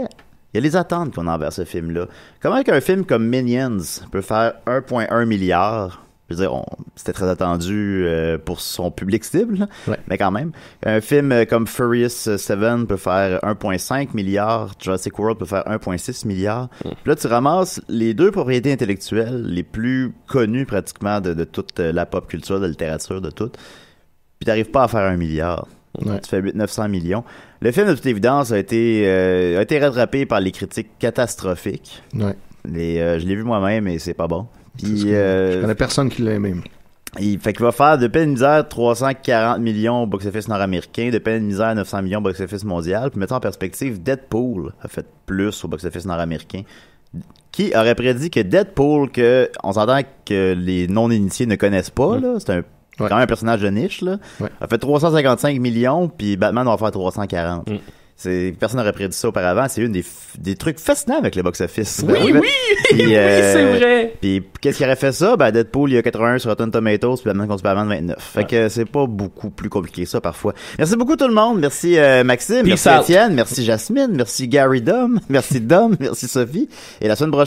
il y a les attentes qu'on a envers ce film-là. Comment qu'un film comme Minions peut faire 1,1 milliard? Je veux dire, c'était très attendu pour son public cible, mais quand même. Un film comme Furious 7 peut faire 1,5 milliard. Jurassic World peut faire 1,6 milliard. Puis là, tu ramasses les 2 propriétés intellectuelles les plus connues pratiquement de toute la pop culture, de la littérature, de tout. Puis t'arrives pas à faire 1 milliard. Tu fais 900 millions. Le film, de toute évidence, a été rattrapé par les critiques catastrophiques. Ouais. Je l'ai vu moi-même et c'est pas bon. Puis, je connais personne qui l'a aimé. Fait qu'il va faire de peine de misère 340 millions au box-office nord-américain, de peine de misère 900 millions au box-office mondial. Puis mettons en perspective, Deadpool a fait plus au box-office nord-américain. Qui aurait prédit que Deadpool, on s'entend que les non-initiés ne connaissent pas, là, c'est quand même un personnage de niche, là, a fait 355 millions, puis Batman va faire 340. Personne n'aurait prédit ça auparavant. C'est une des trucs fascinants avec le box-office. Oui, Puis, c'est vrai. Puis qu'est-ce qui aurait fait ça? Deadpool, il y a 81 sur Rotten Tomatoes, puis maintenant qu'on se peut vendre 29. Fait que c'est pas beaucoup plus compliqué que ça parfois. Merci beaucoup tout le monde. Merci Maxime, merci Étienne, merci Jasmine, merci Gary Dom, merci Dom, merci Sophie. Et la semaine prochaine,